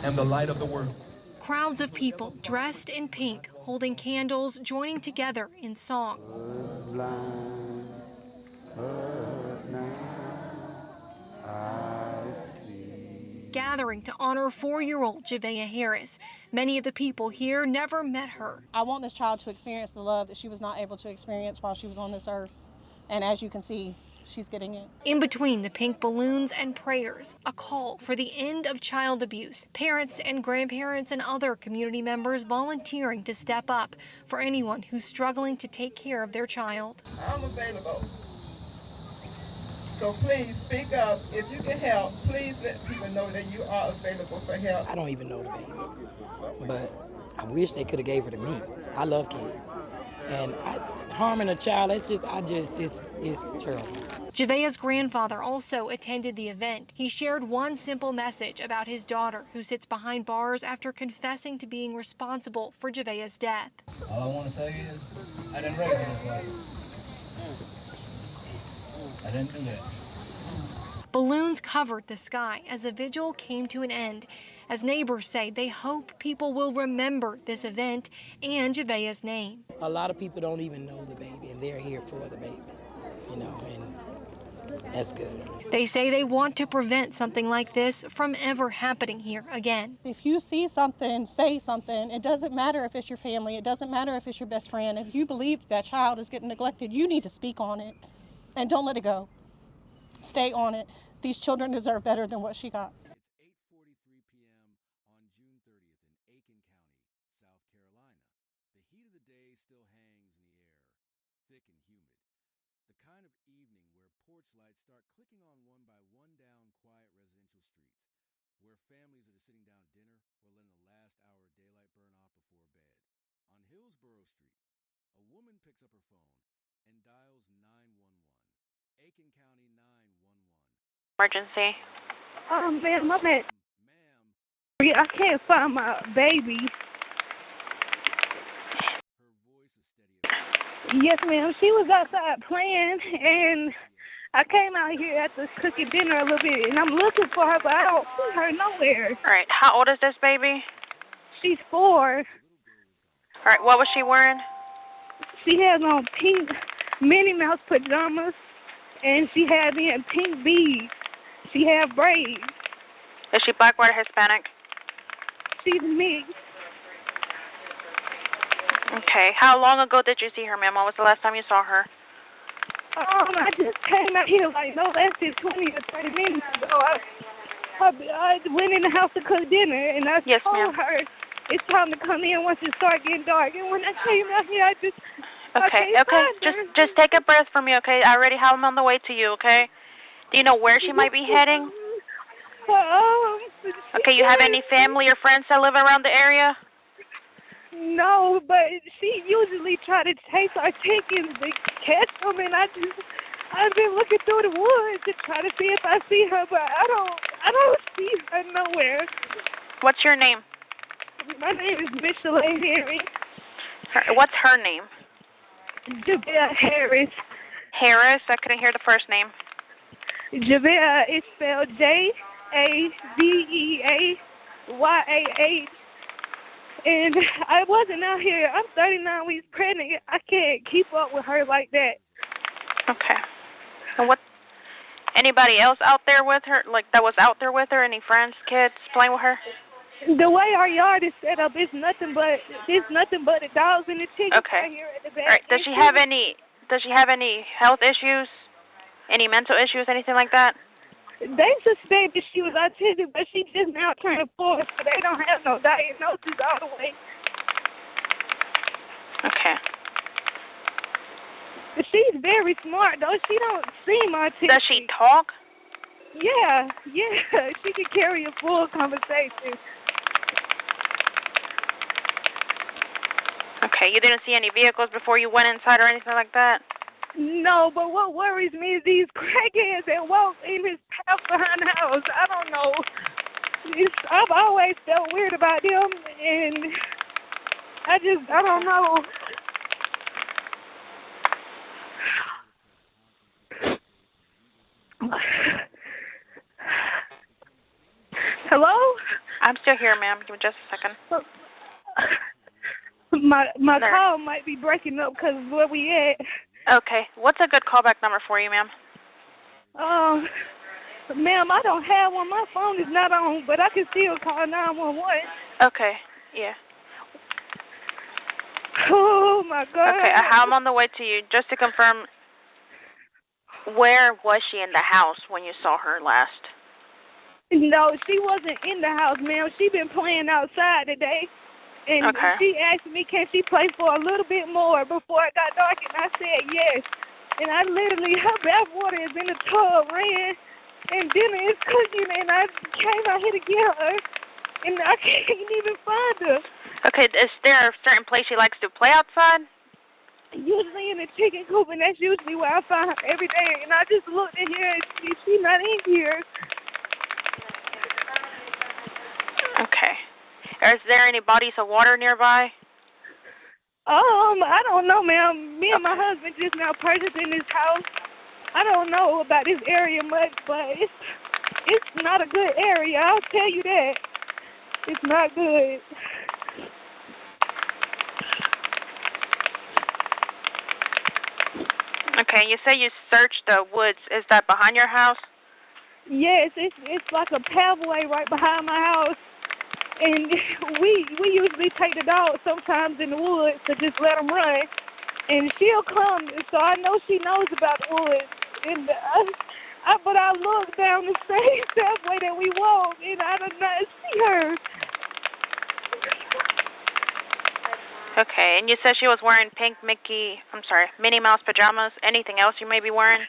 am the light of the world. Crowds of people dressed in pink, holding candles, joining together in song. Gathering to honor 4-year-old Javeayah Harris. Many of the people here never met her. I want this child to experience the love that she was not able to experience while she was on this earth. And as you can see, she's getting it. In between the pink balloons and prayers, a call for the end of child abuse. Parents and grandparents and other community members volunteering to step up for anyone who's struggling to take care of their child. I'm available. So please speak up. If you can help, please let people know that you are available for help. I don't even know the baby, but I wish they could have gave her to me. I love kids. And harming a child, it's terrible. Javeayah's grandfather also attended the event. He shared one simple message about his daughter, who sits behind bars after confessing to being responsible for Javeayah's death. All I want to say is, I didn't raise her this way. I didn't do that. Balloons covered the sky as the vigil came to an end. As neighbors say, they hope people will remember this event and Javeayah's name. A lot of people don't even know the baby, and they're here for the baby, and that's good. They say they want to prevent something like this from ever happening here again. If you see something, say something. It doesn't matter if it's your family. It doesn't matter if it's your best friend. If you believe that child is getting neglected, you need to speak on it. And don't let it go. Stay on it. These children deserve better than what she got. It's 8:43 p.m. on June 30th in Aiken County, South Carolina. The heat of the day still hangs in the air, thick and humid. The kind of evening where porch lights start clicking on one by one down quiet residential streets, where families are sitting down to dinner or letting the last hour of daylight burn off before bed. On Hillsborough Street, a woman picks up her phone and dials 911. Aiken County 911. Emergency. Ma'am, I'm at. Ma'am. I can't find my baby. Her voice is steady. Yes, ma'am. She was outside playing, and I came out here after cooking dinner a little bit, and I'm looking for her, but I don't see her nowhere. All right. How old is this baby? She's 4. All right. What was she wearing? She has on pink Minnie Mouse pajamas, and she had me in pink beads. She had braids. Is she black, white, or Hispanic? She's mixed. Okay. How long ago did you see her, ma'am? When was the last time you saw her? I just came out here like no less than 20 or 30 minutes ago. I went in the house to cook dinner, and I told her it's time to come in once it starts getting dark. And when I came out here, Okay. Just take a breath for me, okay? I already have them on the way to you, okay? Do you know where she might be heading? Okay, you have any family or friends that live around the area? No, but she usually try to chase our chickens to catch them, and I've been looking through the woods to try to see if I see her, but I don't see her nowhere. What's your name? My name is Javeayah Harris. What's her name? Javeayah Harris. Harris? I couldn't hear the first name. Javeayah is spelled Javeayah. And I wasn't out here. I'm 39 weeks pregnant. I can't keep up with her like that. Okay. And anybody else out there with her, like that was out there with her? Any friends, kids playing with her? The way our yard is set up, it's nothing but the dogs and the chickens right here at the back. All right. Does she have any health issues? Any mental issues, anything like that? They suspected she was autistic, but she just now turned 4, so they don't have no diagnosis all the way. Okay. But she's very smart, though. She don't seem autistic. Does she talk? Yeah. She can carry a full conversation. Okay, you didn't see any vehicles before you went inside or anything like that? No, but what worries me is these crackheads that walk in his house behind the house. I don't know. I've always felt weird about them, and I don't know. Hello? I'm still here, ma'am. Give me just a second. My call might be breaking up because of where we at. Okay. What's a good callback number for you, ma'am? Ma'am, I don't have one. My phone is not on, but I can still call 911. Okay. Yeah. Oh, my God. Okay, I'm on the way to you. Just to confirm, where was she in the house when you saw her last? No, she wasn't in the house, ma'am. She been playing outside today. And she asked me, can she play for a little bit more before it got dark? And I said yes. And I literally, her bath water is in the tub, ran, and dinner is cooking, and I came out here to get her, and I can't even find her. Okay, is there a certain place she likes to play outside? Usually in the chicken coop, and that's usually where I find her every day. And I just looked in here, and she's not in here. Okay. Is there any bodies of water nearby? I don't know, ma'am. Me and my husband just now purchased in this house. I don't know about this area much, but it's not a good area. I'll tell you that. It's not good. Okay, you say you searched the woods. Is that behind your house? Yes, it's like a pathway right behind my house. And we usually take the dog sometimes in the woods to just let them run. And she'll come, so I know she knows about the woods. And but I look down the same pathway that we walk, and I do not see her. Okay, and you said she was wearing pink Minnie Mouse pajamas. Anything else you may be wearing?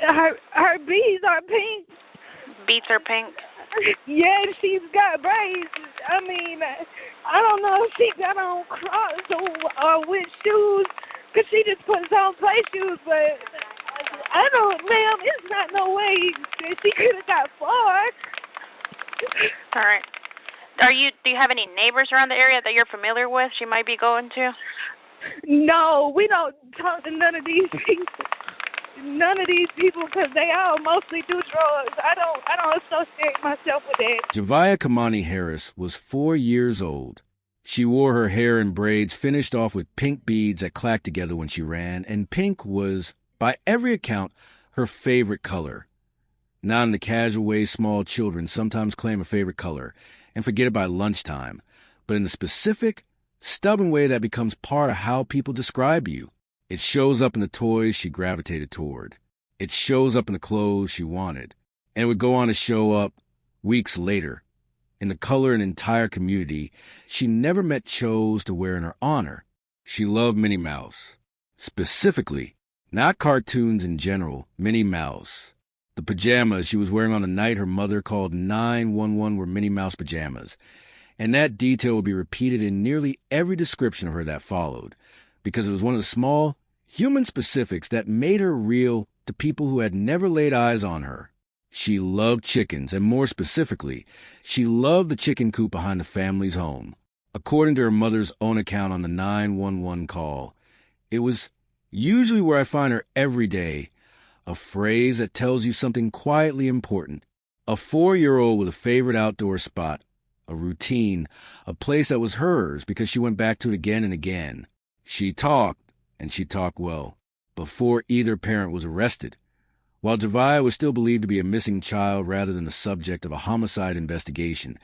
Her beads are pink. Beads are pink? Yeah, she's got braids. I mean, I don't know if she got on Crocs or with shoes, because she just puts on play shoes, but I don't, ma'am, it's not no way that she could have got far. All right. Do you have any neighbors around the area that you're familiar with she might be going to? No, we don't talk to none of these people. None of these people, because they all mostly do drugs. I don't associate myself with that. Javeayah Harris was 4 years old. She wore her hair in braids finished off with pink beads that clacked together when she ran, and pink was, by every account, her favorite color. Not in the casual way small children sometimes claim a favorite color and forget it by lunchtime, but in the specific, stubborn way that becomes part of how people describe you. It shows up in the toys she gravitated toward. It shows up in the clothes she wanted. And it would go on to show up weeks later. In the color an entire community she never met chose to wear in her honor. She loved Minnie Mouse. Specifically, not cartoons in general, Minnie Mouse. The pajamas she was wearing on the night her mother called 911 were Minnie Mouse pajamas. And that detail would be repeated in nearly every description of her that followed, because it was one of the small, human specifics that made her real to people who had never laid eyes on her. She loved chickens, and more specifically, she loved the chicken coop behind the family's home. According to her mother's own account on the 911 call, it was usually where I find her every day, a phrase that tells you something quietly important. A 4-year-old with a favorite outdoor spot, a routine, a place that was hers because she went back to it again and again. She talked, and she talked well, before either parent was arrested. While Javeayah was still believed to be a missing child rather than the subject of a homicide investigation,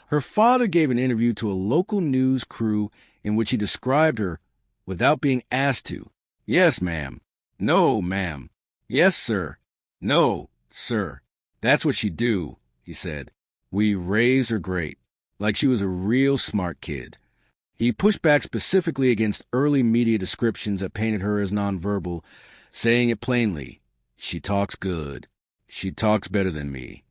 her father gave an interview to a local news crew in which he described her without being asked to. Yes, ma'am. No, ma'am. Yes, sir. No, sir. That's what she do, he said. We raised her great, like she was a real smart kid. He pushed back specifically against early media descriptions that painted her as nonverbal, saying it plainly, she talks good. She talks better than me.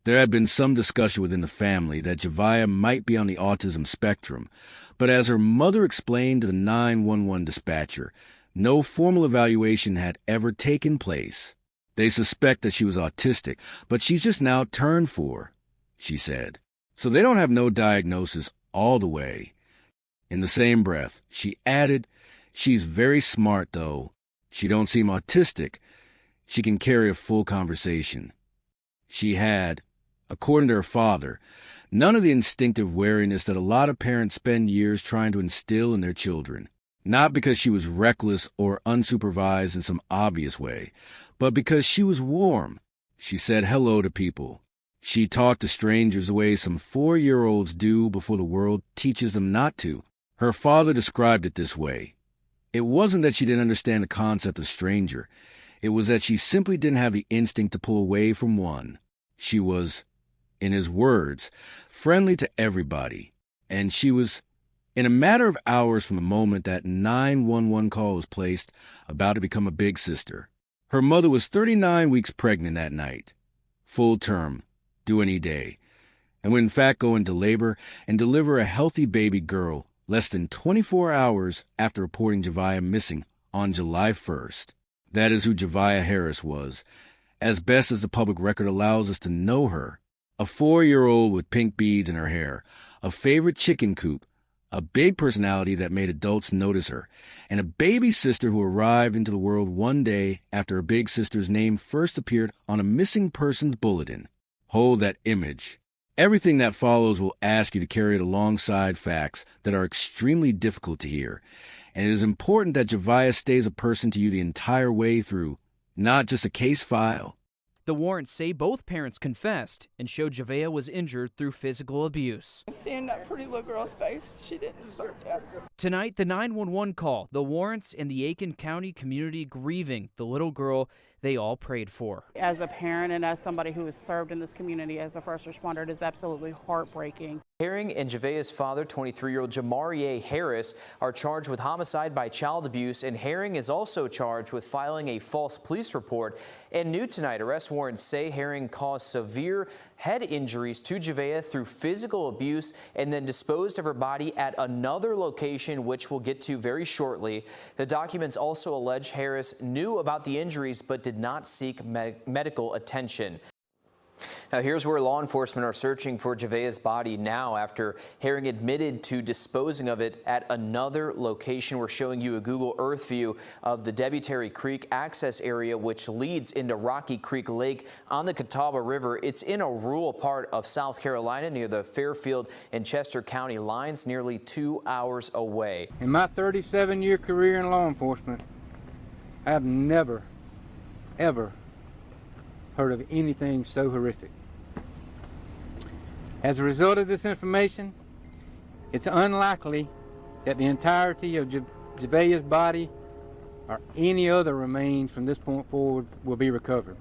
There had been some discussion within the family that Javeayah might be on the autism spectrum, but as her mother explained to the 911 dispatcher, no formal evaluation had ever taken place. They suspect that she was autistic, but she's just now turned 4, she said. So they don't have no diagnosis all the way. In the same breath, she added, she's very smart, though. She don't seem autistic. She can carry a full conversation. She had, according to her father, None of the instinctive wariness that a lot of parents spend years trying to instill in their children. Not because she was reckless or unsupervised in some obvious way, but because she was warm. She said hello to people. She talked to strangers the way some 4-year-olds do before the world teaches them not to. Her father described it this way. It wasn't that she didn't understand the concept of stranger. It was that she simply didn't have the instinct to pull away from one. She was, in his words, friendly to everybody. And she was, in a matter of hours from the moment that 911 call was placed, about to become a big sister. Her mother was 39 weeks pregnant that night. Full term, due any day. And would in fact go into labor and deliver a healthy baby girl less than 24 hours after reporting Javeayah missing on July 1st. That is who Javeayah Harris was, as best as the public record allows us to know her. A 4-year-old with pink beads in her hair, a favorite chicken coop, a big personality that made adults notice her, and a baby sister who arrived into the world one day after her big sister's name first appeared on a missing persons bulletin. Hold that image. Everything that follows will ask you to carry it alongside facts that are extremely difficult to hear, and it is important that Javeayah stays a person to you the entire way through, not just a case file. The warrants say both parents confessed and showed Javeayah was injured through physical abuse. Seeing that pretty little girl's face, she didn't deserve that. Tonight, the 911 call, the warrants, and the Aiken County community grieving the little girl they all prayed for. As a parent and as somebody who has served in this community as a first responder, it is absolutely heartbreaking. Herring and Javeayah's father, 23-year-old Javeayah Harris, are charged with homicide by child abuse, and Herring is also charged with filing a false police report. And new tonight, arrest warrants say Herring caused severe head injuries to Javeayah through physical abuse and then disposed of her body at another location, which we'll get to very shortly. The documents also allege Harris knew about the injuries but did not seek medical attention. Now, here's where law enforcement are searching for Javeayah's body now after Herring admitted to disposing of it at another location. We're showing you a Google Earth view of the Debutary Creek access area, which leads into Rocky Creek Lake on the Catawba River. It's in a rural part of South Carolina near the Fairfield and Chester County lines, nearly 2 hours away. In my 37-year career in law enforcement, I have never, ever heard of anything so horrific. As a result of this information, it's unlikely that the entirety of Javeayah's body or any other remains from this point forward will be recovered.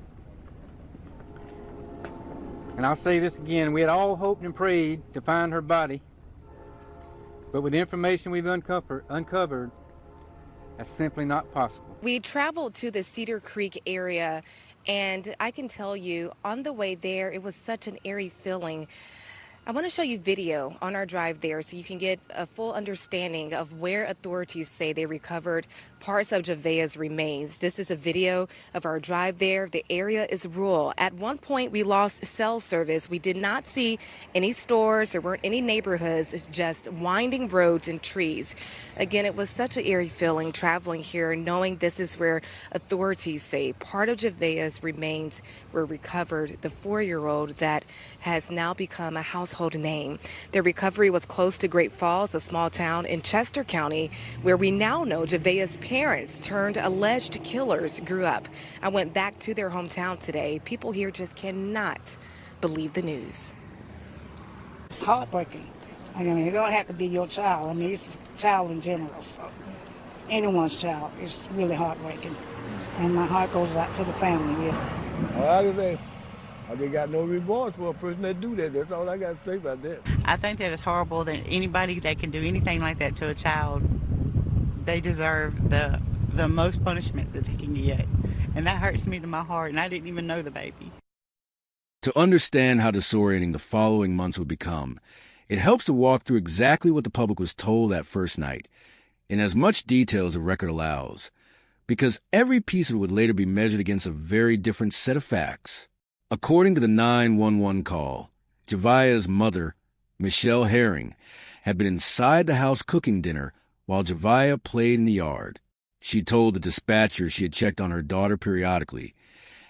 And I'll say this again, we had all hoped and prayed to find her body, but with the information we've uncovered, that's simply not possible. We traveled to the Cedar Creek area, and I can tell you, on the way there, it was such an eerie feeling. I want to show you video on our drive there so you can get a full understanding of where authorities say they recovered parts of Javeayah's remains. This is a video of our drive there. The area is rural. At one point, we lost cell service. We did not see any stores. There weren't any neighborhoods. It's just winding roads and trees. Again, it was such an eerie feeling traveling here, knowing this is where authorities say part of Javeayah's remains were recovered. The 4-year-old that has now become a household name. Their recovery was close to Great Falls, a small town in Chester County, where we now know Javeayah's parents turned alleged killers grew up. I went back to their hometown today. People here just cannot believe the news. It's heartbreaking. I mean, it don't have to be your child. I mean, it's a child in general. So anyone's child. It's really heartbreaking. And my heart goes out to the family. Yeah. I just got no remorse for a person that do that. That's all I got to say about that. I think that it's horrible that anybody that can do anything like that to a child, they deserve the most punishment that they can get. And that hurts me to my heart, and I didn't even know the baby. To understand how disorienting the following months would become, it helps to walk through exactly what the public was told that first night, in as much detail as the record allows, because every piece of it would later be measured against a very different set of facts. According to the 911 call, Javeayah's mother, Michelle Herring, had been inside the house cooking dinner while Javeayah played in the yard. She told the dispatcher she had checked on her daughter periodically,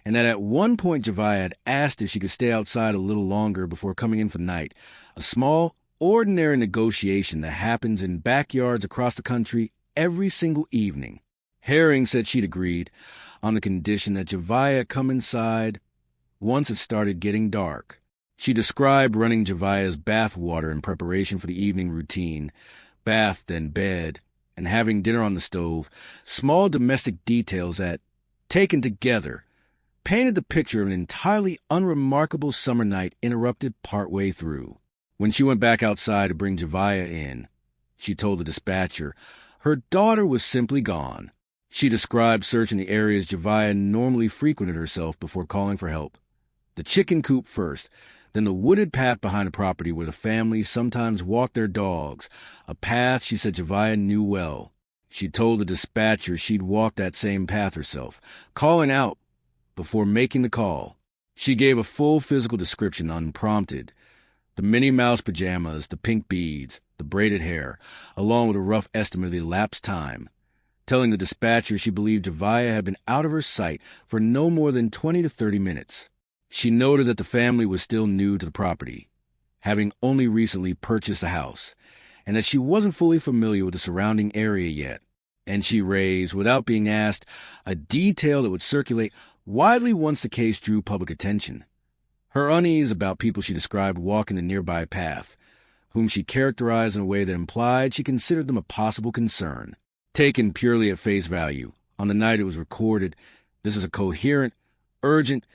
and that at one point Javeayah had asked if she could stay outside a little longer before coming in for the night, a small, ordinary negotiation that happens in backyards across the country every single evening. Harris said she'd agreed on the condition that Javeayah come inside once it started getting dark. She described running Javeayah's bath water in preparation for the evening routine, bath then bed, and having dinner on the stove, small domestic details that, taken together, painted the picture of an entirely unremarkable summer night interrupted partway through. When she went back outside to bring Javeayah in, she told the dispatcher her daughter was simply gone. She described searching the areas Javeayah normally frequented herself before calling for help. The chicken coop first, then the wooded path behind the property where the family sometimes walked their dogs, a path she said Javeayah knew well. She told the dispatcher she'd walked that same path herself, calling out before making the call. She gave a full physical description unprompted. The Minnie Mouse pajamas, the pink beads, the braided hair, along with a rough estimate of the elapsed time, telling the dispatcher she believed Javeayah had been out of her sight for no more than 20 to 30 minutes. She noted that the family was still new to the property, having only recently purchased the house, and that she wasn't fully familiar with the surrounding area yet. And she raised, without being asked, a detail that would circulate widely once the case drew public attention. Her unease about people she described walking the nearby path, whom she characterized in a way that implied she considered them a possible concern. Taken purely at face value, on the night it was recorded, this is a coherent, urgent,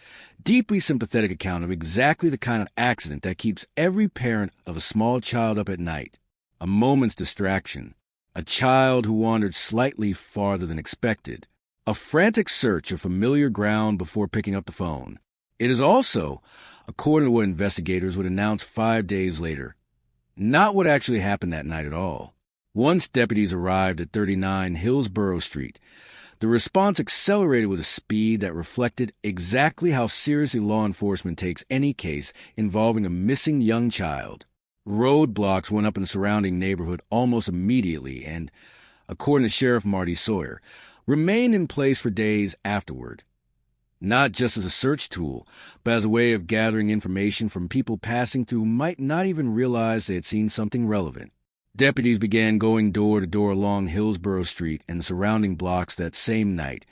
deeply sympathetic account of exactly the kind of accident that keeps every parent of a small child up at night. A moment's distraction, a child who wandered slightly farther than expected, a frantic search of familiar ground before picking up the phone. It is also, according to what investigators would announce 5 days later, not what actually happened that night at all. Once deputies arrived at 39 Hillsborough Street, the response accelerated with a speed that reflected exactly how seriously law enforcement takes any case involving a missing young child. Roadblocks went up in the surrounding neighborhood almost immediately and, according to Sheriff Marty Sawyer, remained in place for days afterward. Not just as a search tool, but as a way of gathering information from people passing through who might not even realize they had seen something relevant. Deputies began going door to door along Hillsborough Street and the surrounding blocks that same night,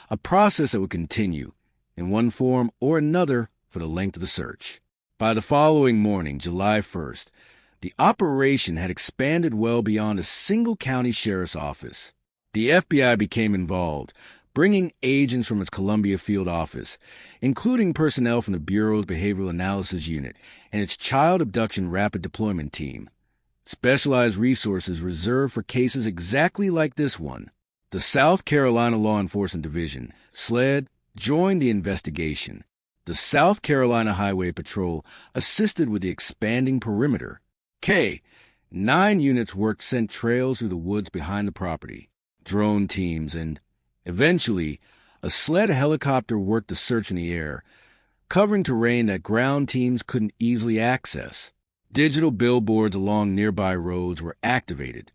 a process that would continue, in one form or another, for the length of the search. By the following morning, July 1st, the operation had expanded well beyond a single county sheriff's office. The FBI became involved, bringing agents from its Columbia field office, including personnel from the Bureau's Behavioral Analysis Unit and its Child Abduction Rapid Deployment Team. Specialized resources reserved for cases exactly like this one. The South Carolina Law Enforcement Division, SLED, joined the investigation. The South Carolina Highway Patrol assisted with the expanding perimeter. 9 units worked scent trails through the woods behind the property. Drone teams and, eventually, a SLED helicopter worked the search in the air, covering terrain that ground teams couldn't easily access. Digital billboards along nearby roads were activated,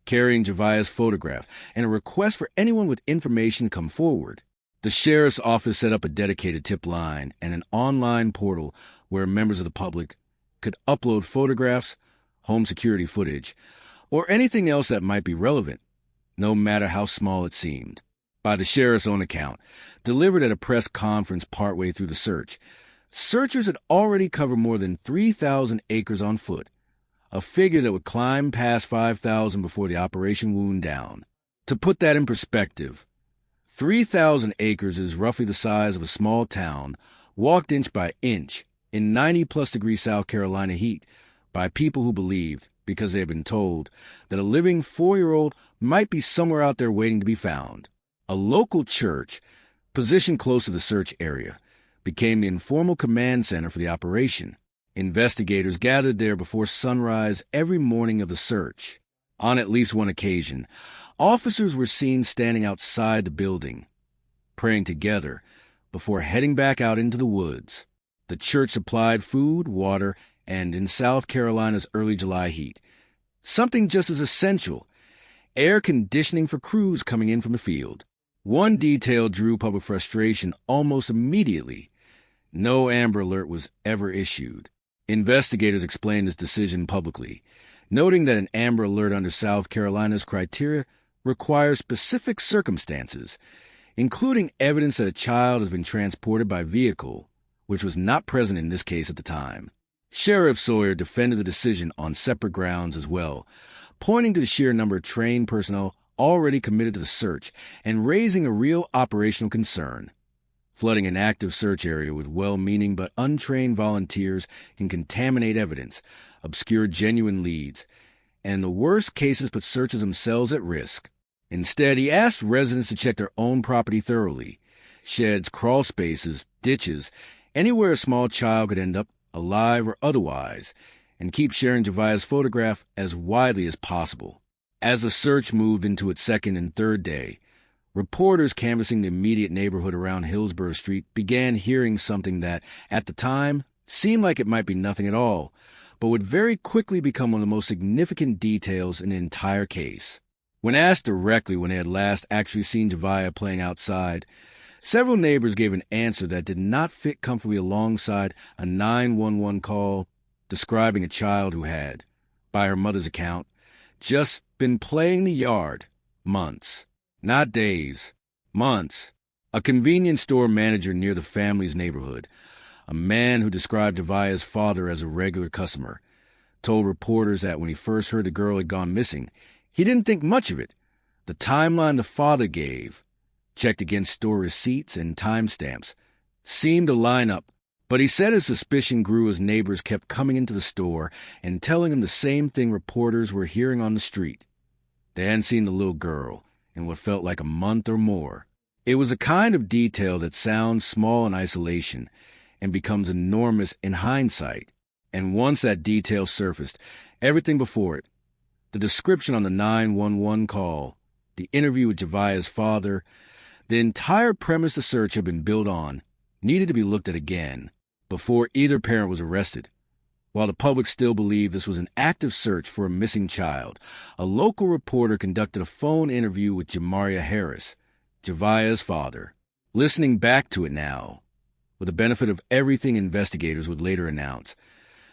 carrying Javeayah's photograph and a request for anyone with information to come forward. The sheriff's office set up a dedicated tip line and an online portal where members of the public could upload photographs, home security footage, or anything else that might be relevant, no matter how small it seemed. By the sheriff's own account, delivered at a press conference partway through the search, searchers had already covered more than 3,000 acres on foot, a figure that would climb past 5,000 before the operation wound down. To put that in perspective, 3,000 acres is roughly the size of a small town, walked inch by inch, in 90-plus degree South Carolina heat, by people who believed, because they had been told, that a living 4-year-old might be somewhere out there waiting to be found. A local church, positioned close to the search area, became the informal command center for the operation. Investigators gathered there before sunrise every morning of the search. On at least one occasion, officers were seen standing outside the building, praying together before heading back out into the woods. The church supplied food, water, and, in South Carolina's early July heat, something just as essential, air conditioning for crews coming in from the field. One detail drew public frustration almost immediately. No Amber Alert was ever issued. Investigators explained this decision publicly, noting that an Amber Alert under South Carolina's criteria requires specific circumstances, including evidence that a child has been transported by vehicle, which was not present in this case at the time. Sheriff Sawyer defended the decision on separate grounds as well, pointing to the sheer number of trained personnel already committed to the search and raising a real operational concern. Flooding an active search area with well-meaning but untrained volunteers can contaminate evidence, obscure genuine leads, and in the worst cases put searchers themselves at risk. Instead, he asked residents to check their own property thoroughly. Sheds, crawl spaces, ditches, anywhere a small child could end up, alive or otherwise, and keep sharing Javeayah's photograph as widely as possible. As the search moved into its second and third day, reporters canvassing the immediate neighborhood around Hillsborough Street began hearing something that, at the time, seemed like it might be nothing at all, but would very quickly become one of the most significant details in the entire case. When asked directly when they had last actually seen Javeayah playing outside, several neighbors gave an answer that did not fit comfortably alongside a 911 call describing a child who had, by her mother's account, just been playing the yard months. Not days, months. A convenience store manager near the family's neighborhood, a man who described Javeayah's father as a regular customer, told reporters that when he first heard the girl had gone missing, he didn't think much of it. The timeline the father gave, checked against store receipts and timestamps, seemed to line up, but he said his suspicion grew as neighbors kept coming into the store and telling him the same thing reporters were hearing on the street. They hadn't seen the little girl in what felt like a month or more. It was a kind of detail that sounds small in isolation and becomes enormous in hindsight. And once that detail surfaced, everything before it, the description on the 911 call, the interview with Javeayah's father, the entire premise the search had been built on, needed to be looked at again before either parent was arrested. While the public still believed this was an active search for a missing child, a local reporter conducted a phone interview with Javeayah Harris, Javeayah's father. Listening back to it now, with the benefit of everything investigators would later announce,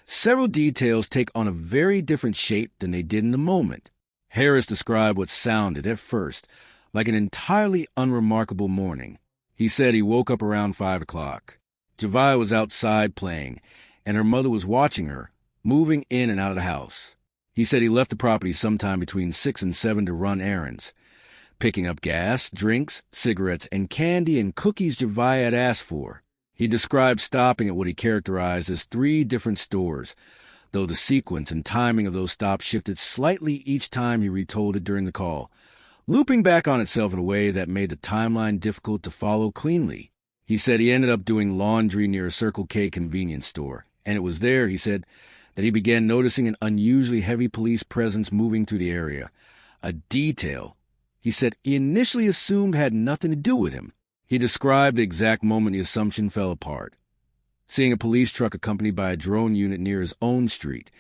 several details take on a very different shape than they did in the moment. Harris described what sounded, at first, like an entirely unremarkable morning. He said he woke up around 5 o'clock. Javeayah was outside playing, and her mother was watching her, moving in and out of the house. He said he left the property sometime between 6 and 7 to run errands, picking up gas, drinks, cigarettes, and candy and cookies Javeayah had asked for. He described stopping at what he characterized as 3 different stores, though the sequence and timing of those stops shifted slightly each time he retold it during the call, looping back on itself in a way that made the timeline difficult to follow cleanly. He said he ended up doing laundry near a Circle K convenience store, and it was there, he said, that he began noticing an unusually heavy police presence moving through the area, a detail he said he initially assumed had nothing to do with him. He described the exact moment the assumption fell apart. Seeing a police truck accompanied by a drone unit near his own street,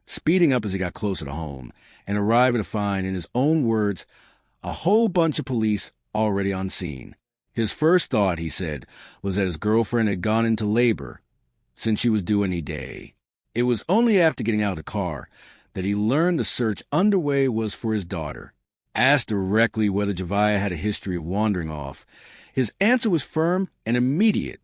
speeding up as he got closer to home, and arriving to find, in his own words, a whole bunch of police already on scene. His first thought, he said, was that his girlfriend had gone into labor, since she was due any day. It was only after getting out of the car that he learned the search underway was for his daughter. Asked directly whether Javeayah had a history of wandering off, his answer was firm and immediate.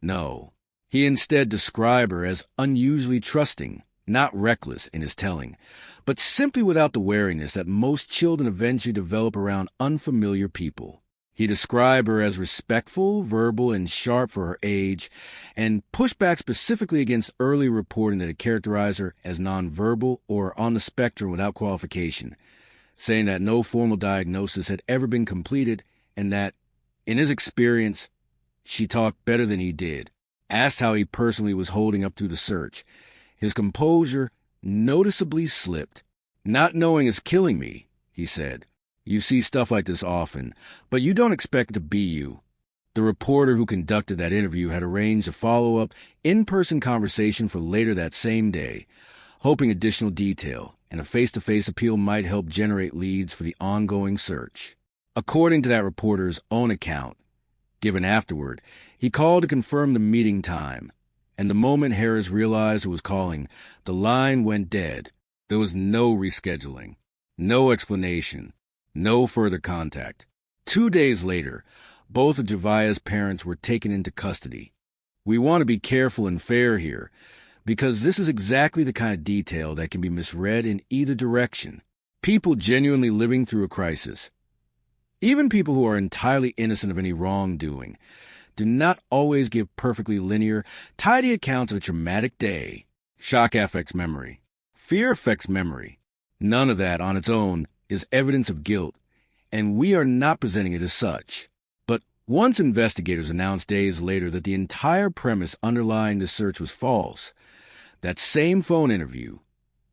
No. He instead described her as unusually trusting, not reckless in his telling, but simply without the wariness that most children eventually develop around unfamiliar people. He described her as respectful, verbal, and sharp for her age, and pushed back specifically against early reporting that had characterized her as nonverbal or on the spectrum without qualification, saying that no formal diagnosis had ever been completed and that, in his experience, she talked better than he did. Asked how he personally was holding up through the search, his composure noticeably slipped. "Not knowing is killing me," he said. "You see stuff like this often, but you don't expect it to be you." The reporter who conducted that interview had arranged a follow-up, in-person conversation for later that same day, hoping additional detail and a face-to-face appeal might help generate leads for the ongoing search. According to that reporter's own account, given afterward, he called to confirm the meeting time, and the moment Harris realized who was calling, the line went dead. There was no rescheduling, no explanation, no further contact. 2 days later, both of Javeayah's parents were taken into custody. We want to be careful and fair here, because this is exactly the kind of detail that can be misread in either direction. People genuinely living through a crisis, even people who are entirely innocent of any wrongdoing, do not always give perfectly linear, tidy accounts of a traumatic day. Shock affects memory. Fear affects memory. None of that on its own is evidence of guilt, and we are not presenting it as such. But once investigators announced days later that the entire premise underlying the search was false, that same phone interview,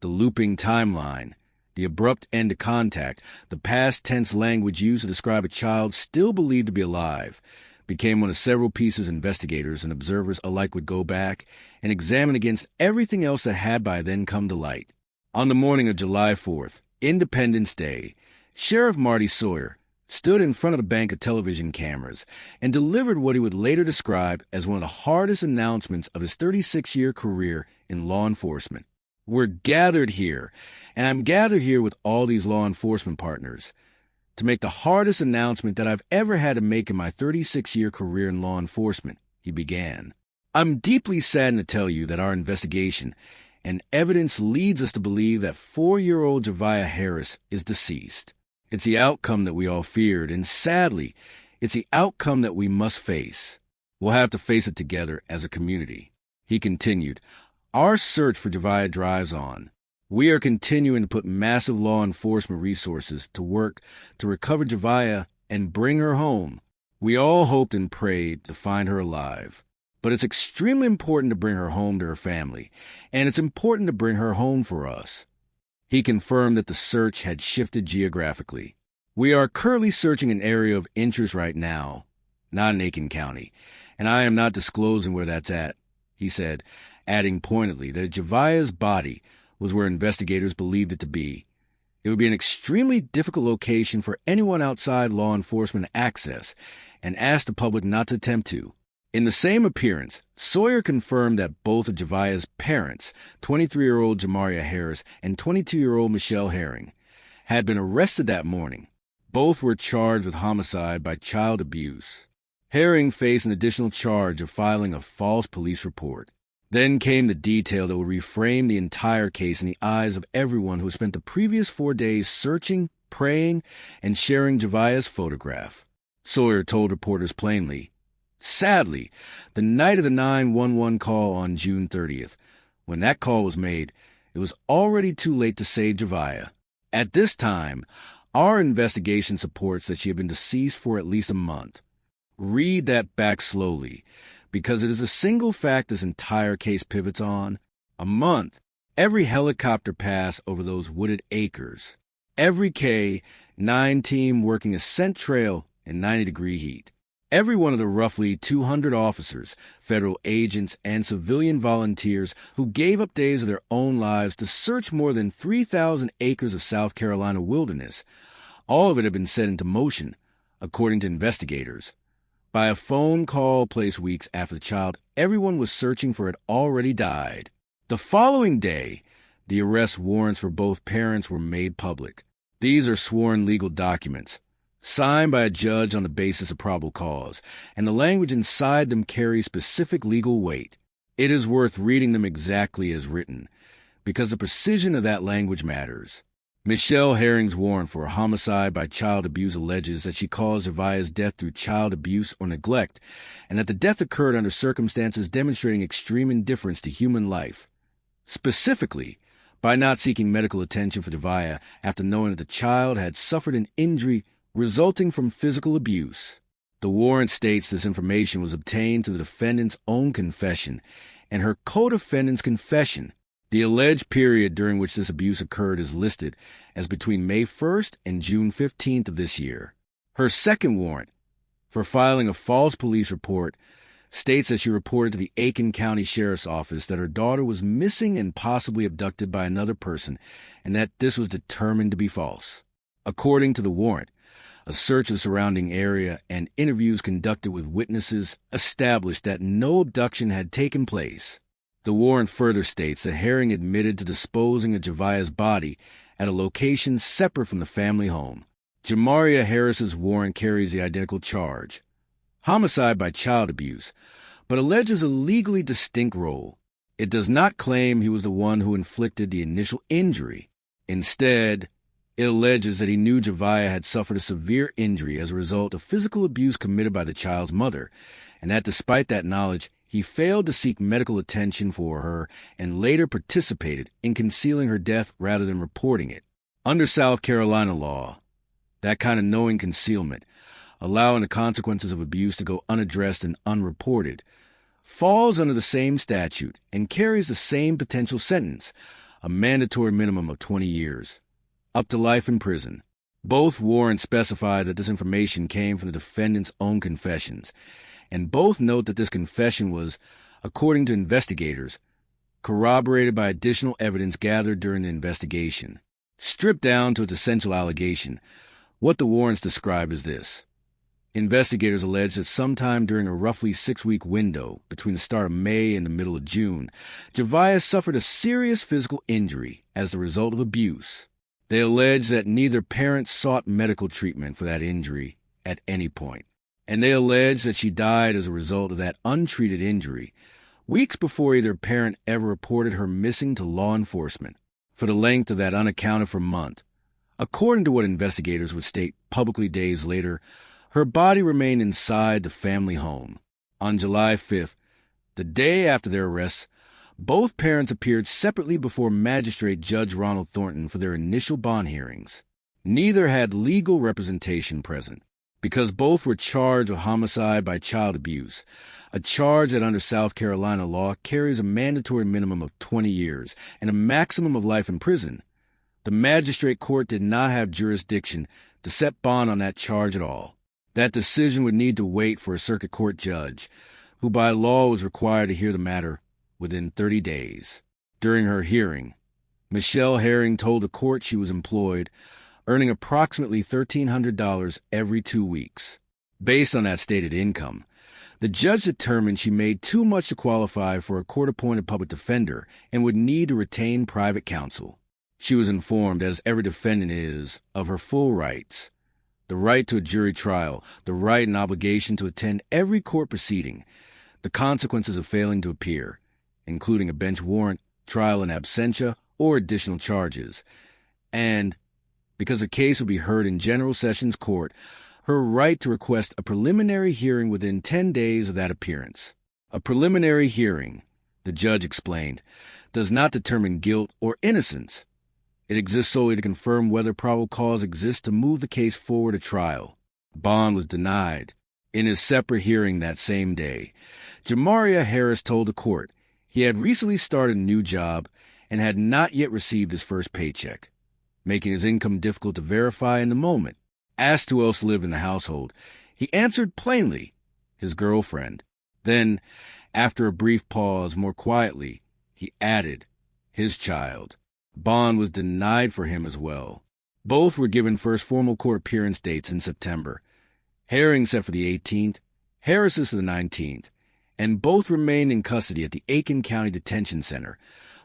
the looping timeline, the abrupt end to contact, the past tense language used to describe a child still believed to be alive, became one of several pieces investigators and observers alike would go back and examine against everything else that had by then come to light. On the morning of July 4th, Independence Day, Sheriff Marty Sawyer stood in front of a bank of television cameras and delivered what he would later describe as one of the hardest announcements of his 36-year career in law enforcement. We're gathered here, and I'm gathered here with all these law enforcement partners, to make the hardest announcement that I've ever had to make in my 36-year career in law enforcement, he began. I'm deeply saddened to tell you that our investigation and evidence leads us to believe that 4-year-old Javeayah Harris is deceased. It's the outcome that we all feared, and sadly, it's the outcome that we must face. We'll have to face it together as a community. He continued, our search for Javeayah drives on. We are continuing to put massive law enforcement resources to work to recover Javeayah and bring her home. We all hoped and prayed to find her alive. But it's extremely important to bring her home to her family, and it's important to bring her home for us. He confirmed that the search had shifted geographically. We are currently searching an area of interest right now, not in Aiken County, and I am not disclosing where that's at, he said, adding pointedly that Javeayah's body was where investigators believed it to be. It would be an extremely difficult location for anyone outside law enforcement to access, and asked the public not to attempt to. In the same appearance, Sawyer confirmed that both of Javeayah's parents, 23-year-old Javeayah Harris and 22-year-old Michelle Herring, had been arrested that morning. Both were charged with homicide by child abuse. Herring faced an additional charge of filing a false police report. Then came the detail that would reframe the entire case in the eyes of everyone who had spent the previous 4 days searching, praying, and sharing Javeayah's photograph. Sawyer told reporters plainly, sadly, the night of the 911 call on June 30th, when that call was made, it was already too late to save Javeayah. At this time, our investigation supports that she had been deceased for at least a month. Read that back slowly, because it is a single fact this entire case pivots on. A month. Every helicopter pass over those wooded acres. Every K-9 team working a scent trail in 90-degree heat. Every one of the roughly 200 officers, federal agents, and civilian volunteers who gave up days of their own lives to search more than 3,000 acres of South Carolina wilderness. All of it had been set into motion, according to investigators. By a phone call placed weeks after the child everyone was searching for had already died. The following day, the arrest warrants for both parents were made public. These are sworn legal documents, signed by a judge on the basis of probable cause, and the language inside them carries specific legal weight. It is worth reading them exactly as written, because the precision of that language matters. Michelle Herring's warrant for a homicide by child abuse alleges that she caused Javeayah's death through child abuse or neglect, and that the death occurred under circumstances demonstrating extreme indifference to human life. Specifically, by not seeking medical attention for Javeayah after knowing that the child had suffered an injury resulting from physical abuse. The warrant states this information was obtained through the defendant's own confession and her co-defendant's confession. The alleged period during which this abuse occurred is listed as between May 1st and June 15th of this year. Her second warrant, for filing a false police report, states that she reported to the Aiken County Sheriff's Office that her daughter was missing and possibly abducted by another person, and that this was determined to be false. According to the warrant, A search of the surrounding area and interviews conducted with witnesses established that no abduction had taken place. The warrant further states that Herring admitted to disposing of Javeayah's body at a location separate from the family home. Javeayah Harris's warrant carries the identical charge, homicide by child abuse, but alleges a legally distinct role. It does not claim he was the one who inflicted the initial injury. Instead, it alleges that he knew Javeayah had suffered a severe injury as a result of physical abuse committed by the child's mother, and that despite that knowledge, he failed to seek medical attention for her and later participated in concealing her death rather than reporting it. Under South Carolina law, that kind of knowing concealment, allowing the consequences of abuse to go unaddressed and unreported, falls under the same statute and carries the same potential sentence, a mandatory minimum of 20 years, up to life in prison. Both warrants specify that this information came from the defendant's own confessions, and both note that this confession was, according to investigators, corroborated by additional evidence gathered during the investigation. Stripped down to its essential allegation, what the warrants describe is this. Investigators allege that sometime during a roughly 6-week window between the start of May and the middle of June, Javeayah suffered a serious physical injury as the result of abuse. They allege that neither parent sought medical treatment for that injury at any point, and they allege that she died as a result of that untreated injury weeks before either parent ever reported her missing to law enforcement for the length of that unaccounted-for month. According to what investigators would state publicly days later, her body remained inside the family home. On July 5th, the day after their arrests, both parents appeared separately before Magistrate Judge Ronald Thornton for their initial bond hearings. Neither had legal representation present, because both were charged with homicide by child abuse, a charge that under South Carolina law carries a mandatory minimum of 20 years and a maximum of life in prison. The magistrate court did not have jurisdiction to set bond on that charge at all. That decision would need to wait for a circuit court judge, who by law was required to hear the matter within 30 days. During her hearing, Michelle Herring told the court she was employed, earning approximately $1,300 every 2 weeks. Based on that stated income, the judge determined she made too much to qualify for a court-appointed public defender and would need to retain private counsel. She was informed, as every defendant is, of her full rights. The right to a jury trial, the right and obligation to attend every court proceeding, the consequences of failing to appear, including a bench warrant, trial in absentia, or additional charges, and, because the case will be heard in General Sessions Court, her right to request a preliminary hearing within 10 days of that appearance. A preliminary hearing, the judge explained, does not determine guilt or innocence. It exists solely to confirm whether probable cause exists to move the case forward to trial. Bond was denied. In his separate hearing that same day, Javeayah Harris told the court he had recently started a new job and had not yet received his first paycheck, making his income difficult to verify in the moment. Asked who else lived in the household, he answered plainly, his girlfriend. Then, after a brief pause, more quietly, he added, his child. Bond was denied for him as well. Both were given first formal court appearance dates in September. Herring set for the 18th, Harris's for the 19th, and both remained in custody at the Aiken County Detention Center,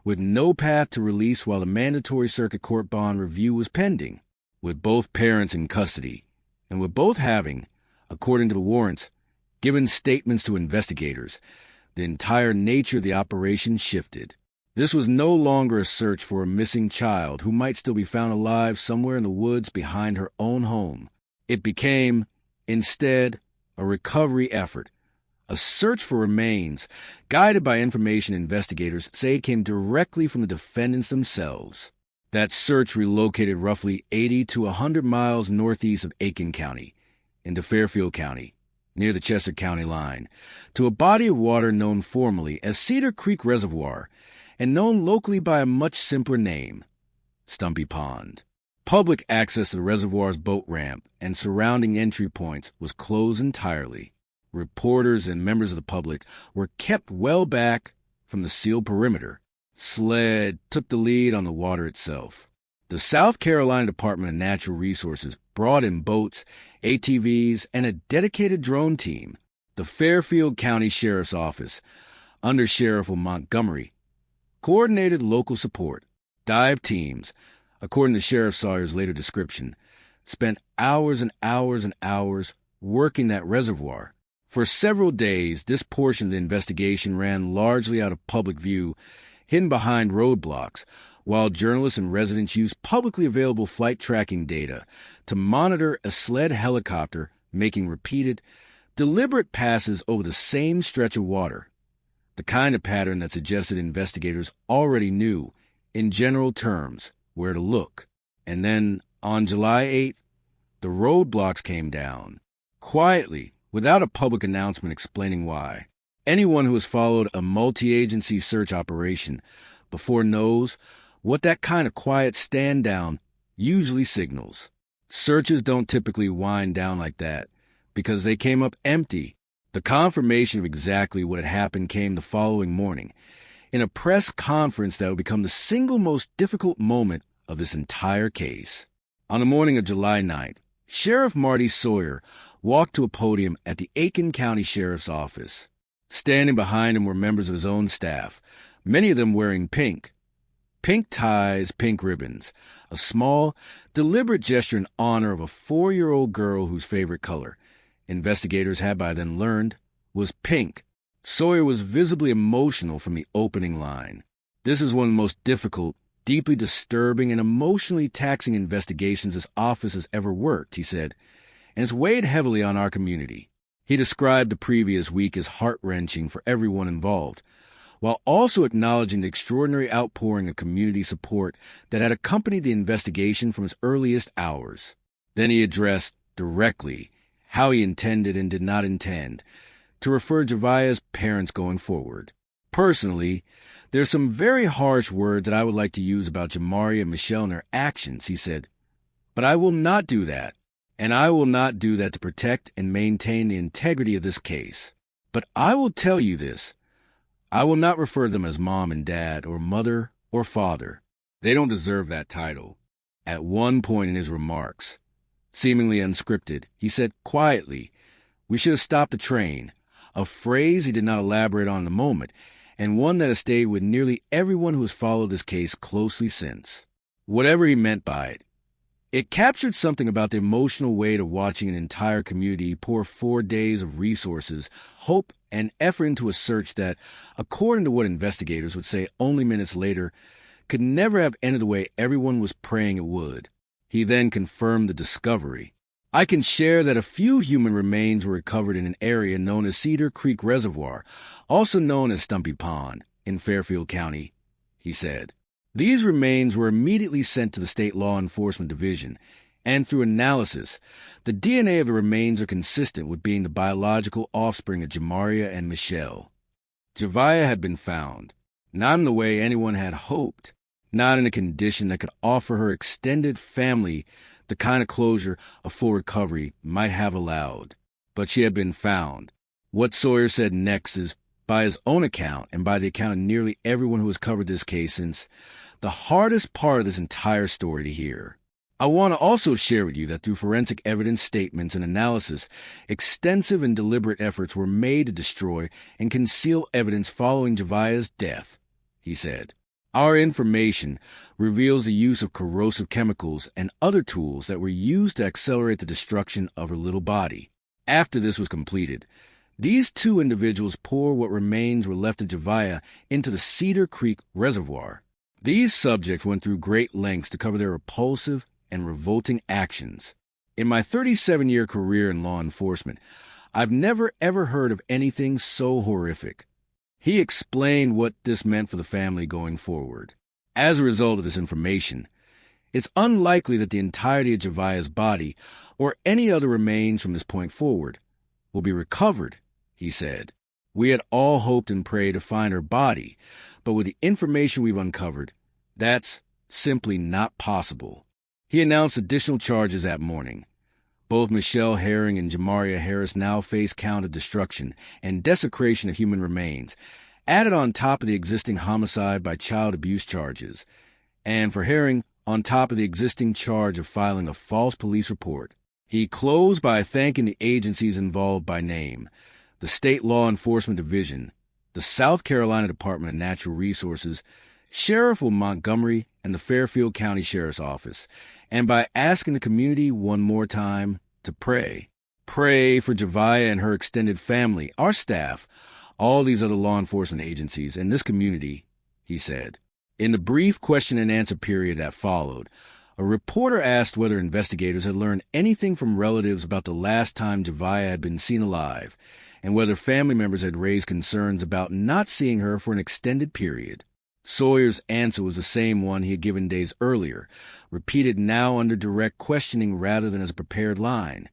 with no path to release while the mandatory circuit court bond review was pending. With both parents in custody, and with both having, according to the warrants, given statements to investigators, the entire nature of the operation shifted. This was no longer a search for a missing child who might still be found alive somewhere in the woods behind her own home. It became, instead, a recovery effort, a search for remains, guided by information investigators say came directly from the defendants themselves. That search relocated roughly 80 to 100 miles northeast of Aiken County, into Fairfield County, near the Chester County line, to a body of water known formally as Cedar Creek Reservoir, and known locally by a much simpler name, Stumpy Pond. Public access to the reservoir's boat ramp and surrounding entry points was closed entirely. Reporters and members of the public were kept well back from the sealed perimeter. SLED took the lead on the water itself. The South Carolina Department of Natural Resources brought in boats, ATVs, and a dedicated drone team. The Fairfield County Sheriff's Office, under Sheriff Montgomery, coordinated local support. Dive teams, according to Sheriff Sawyer's later description, spent hours and hours and hours working that reservoir. For several days, this portion of the investigation ran largely out of public view, hidden behind roadblocks, while journalists and residents used publicly available flight tracking data to monitor a sled helicopter making repeated, deliberate passes over the same stretch of water, the kind of pattern that suggested investigators already knew, in general terms, where to look. And then, on July 8th, the roadblocks came down, quietly, without a public announcement explaining why. Anyone who has followed a multi-agency search operation before knows what that kind of quiet stand-down usually signals. Searches don't typically wind down like that, because they came up empty. The confirmation of exactly what had happened came the following morning, in a press conference that would become the single most difficult moment of this entire case. On the morning of July 9th, Sheriff Marty Sawyer walked to a podium at the Aiken County Sheriff's Office. Standing behind him were members of his own staff, many of them wearing pink. Pink ties, pink ribbons, a small, deliberate gesture in honor of a 4-year-old girl whose favorite color, investigators had by then learned, was pink. Sawyer was visibly emotional from the opening line. This is one of the most difficult, deeply disturbing, and emotionally taxing investigations this office has ever worked, he said, and it's weighed heavily on our community. He described the previous week as heart-wrenching for everyone involved, while also acknowledging the extraordinary outpouring of community support that had accompanied the investigation from its earliest hours. Then he addressed directly how he intended and did not intend to refer Javeayah's parents going forward. Personally, there's some very harsh words that I would like to use about Jamariah and Michelle and their actions, he said. But I will not do that, and I will not do that to protect and maintain the integrity of this case. But I will tell you this. I will not refer to them as mom and dad or mother or father. They don't deserve that title. At one point in his remarks, seemingly unscripted, he said quietly, "We should have stopped the train," a phrase he did not elaborate on in the moment, and one that has stayed with nearly everyone who has followed this case closely since. Whatever he meant by it, it captured something about the emotional weight of watching an entire community pour 4 days of resources, hope, and effort into a search that, according to what investigators would say only minutes later, could never have ended the way everyone was praying it would. He then confirmed the discovery. "I can share that a few human remains were recovered in an area known as Cedar Creek Reservoir, also known as Stumpy Pond, in Fairfield County," he said. "These remains were immediately sent to the State Law Enforcement Division, and through analysis, the DNA of the remains are consistent with being the biological offspring of Jamariah and Michelle. Javeayah had been found, not in the way anyone had hoped, not in a condition that could offer her extended family the kind of closure a full recovery might have allowed. But she had been found. What Sawyer said next is, by his own account and by the account of nearly everyone who has covered this case since, the hardest part of this entire story to hear. I want to also share with you that through forensic evidence statements and analysis, extensive and deliberate efforts were made to destroy and conceal evidence following Javeayah's death," he said. "Our information reveals the use of corrosive chemicals and other tools that were used to accelerate the destruction of her little body. After this was completed, these 2 individuals poured what remains were left of Javeayah into the Cedar Creek Reservoir. These subjects went through great lengths to cover their repulsive and revolting actions. In my 37-year career in law enforcement, I've never ever heard of anything so horrific." He explained what this meant for the family going forward. As a result of this information, it's unlikely that the entirety of Javeayah's body, or any other remains from this point forward, will be recovered, he said. "We had all hoped and prayed to find her body, but with the information we've uncovered, that's simply not possible." He announced additional charges that morning. Both Michelle Herring and Javeayah Harris now face count of destruction and desecration of human remains, added on top of the existing homicide by child abuse charges. And for Herring, on top of the existing charge of filing a false police report. He closed by thanking the agencies involved by name: the State Law Enforcement Division, the South Carolina Department of Natural Resources, Sheriff of Montgomery, and the Fairfield County Sheriff's Office, and by asking the community one more time to pray. Pray for Javeayah and her extended family, our staff, all these other law enforcement agencies, and this community, he said. In the brief question and answer period that followed, a reporter asked whether investigators had learned anything from relatives about the last time Javeayah had been seen alive, and whether family members had raised concerns about not seeing her for an extended period. Sawyer's answer was the same one he had given days earlier, repeated now under direct questioning rather than as a prepared line.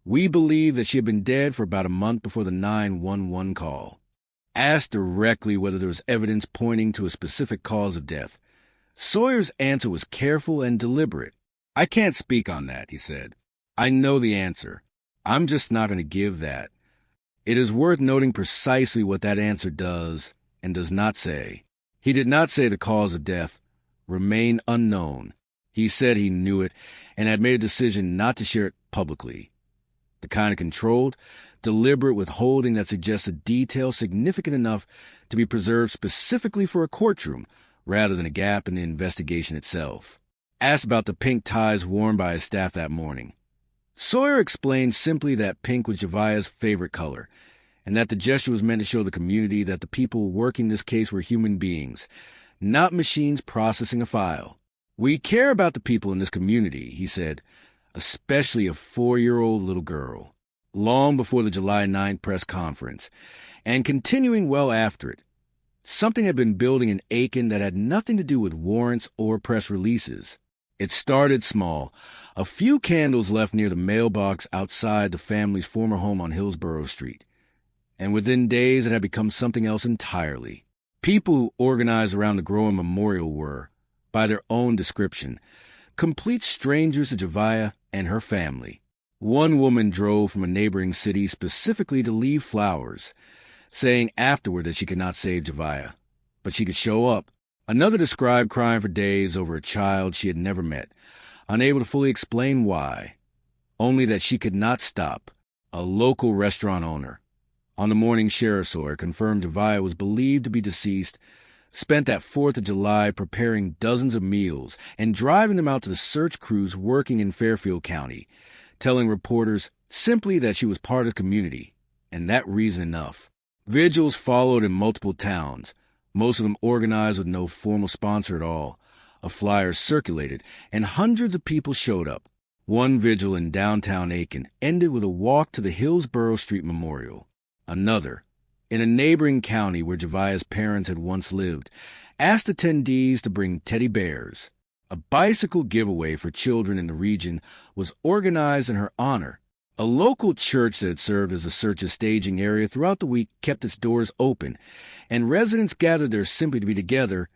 We believe that she had been dead for about a month before the 911 call. Asked directly whether there was evidence pointing to a specific cause of death, Sawyer's answer was careful and deliberate. I can't speak on that, he said. I know the answer. I'm just not going to give that. It is worth noting precisely what that answer does and does not say. He did not say the cause of death remained unknown. He said he knew it and had made a decision not to share it publicly. The kind of controlled, deliberate withholding that suggests a detail significant enough to be preserved specifically for a courtroom rather than a gap in the investigation itself. Asked about the pink ties worn by his staff that morning, Sawyer explained simply that pink was Javeayah's favorite color, and that the gesture was meant to show the community that the people working this case were human beings, not machines processing a file. We care about the people in this community, he said, especially a 4-year-old little girl, long before the July 9th press conference, and continuing well after it. Something had been building in Aiken that had nothing to do with warrants or press releases. It started small, a few candles left near the mailbox outside the family's former home on Hillsborough Street. And within days it had become something else entirely. People who organized around the growing memorial were, by their own description, complete strangers to Javeayah and her family. One woman drove from a neighboring city specifically to leave flowers, saying afterward that she could not save Javeayah, but she could show up. Another described crying for days over a child she had never met, unable to fully explain why, only that she could not stop. A local restaurant owner, on the morning Sheriff's order, confirmed Javeayah was believed to be deceased, spent that 4th of July preparing dozens of meals and driving them out to the search crews working in Fairfield County, telling reporters simply that she was part of the community, and that reason enough. Vigils followed in multiple towns, most of them organized with no formal sponsor at all. A flyer circulated, and hundreds of people showed up. One vigil in downtown Aiken ended with a walk to the Hillsborough Street Memorial. Another, in a neighboring county where Javeayah's parents had once lived, asked attendees to bring teddy bears. A bicycle giveaway for children in the region was organized in her honor. A local church that had served as a search's staging area throughout the week kept its doors open, and residents gathered there simply to be together,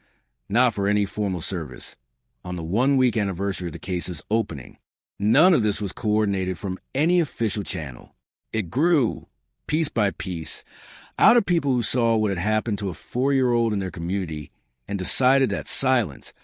not for any formal service, on the 1-week anniversary of the case's opening. None of this was coordinated from any official channel. It grew, piece by piece, out of people who saw what had happened to a 4-year-old in their community and decided that silence,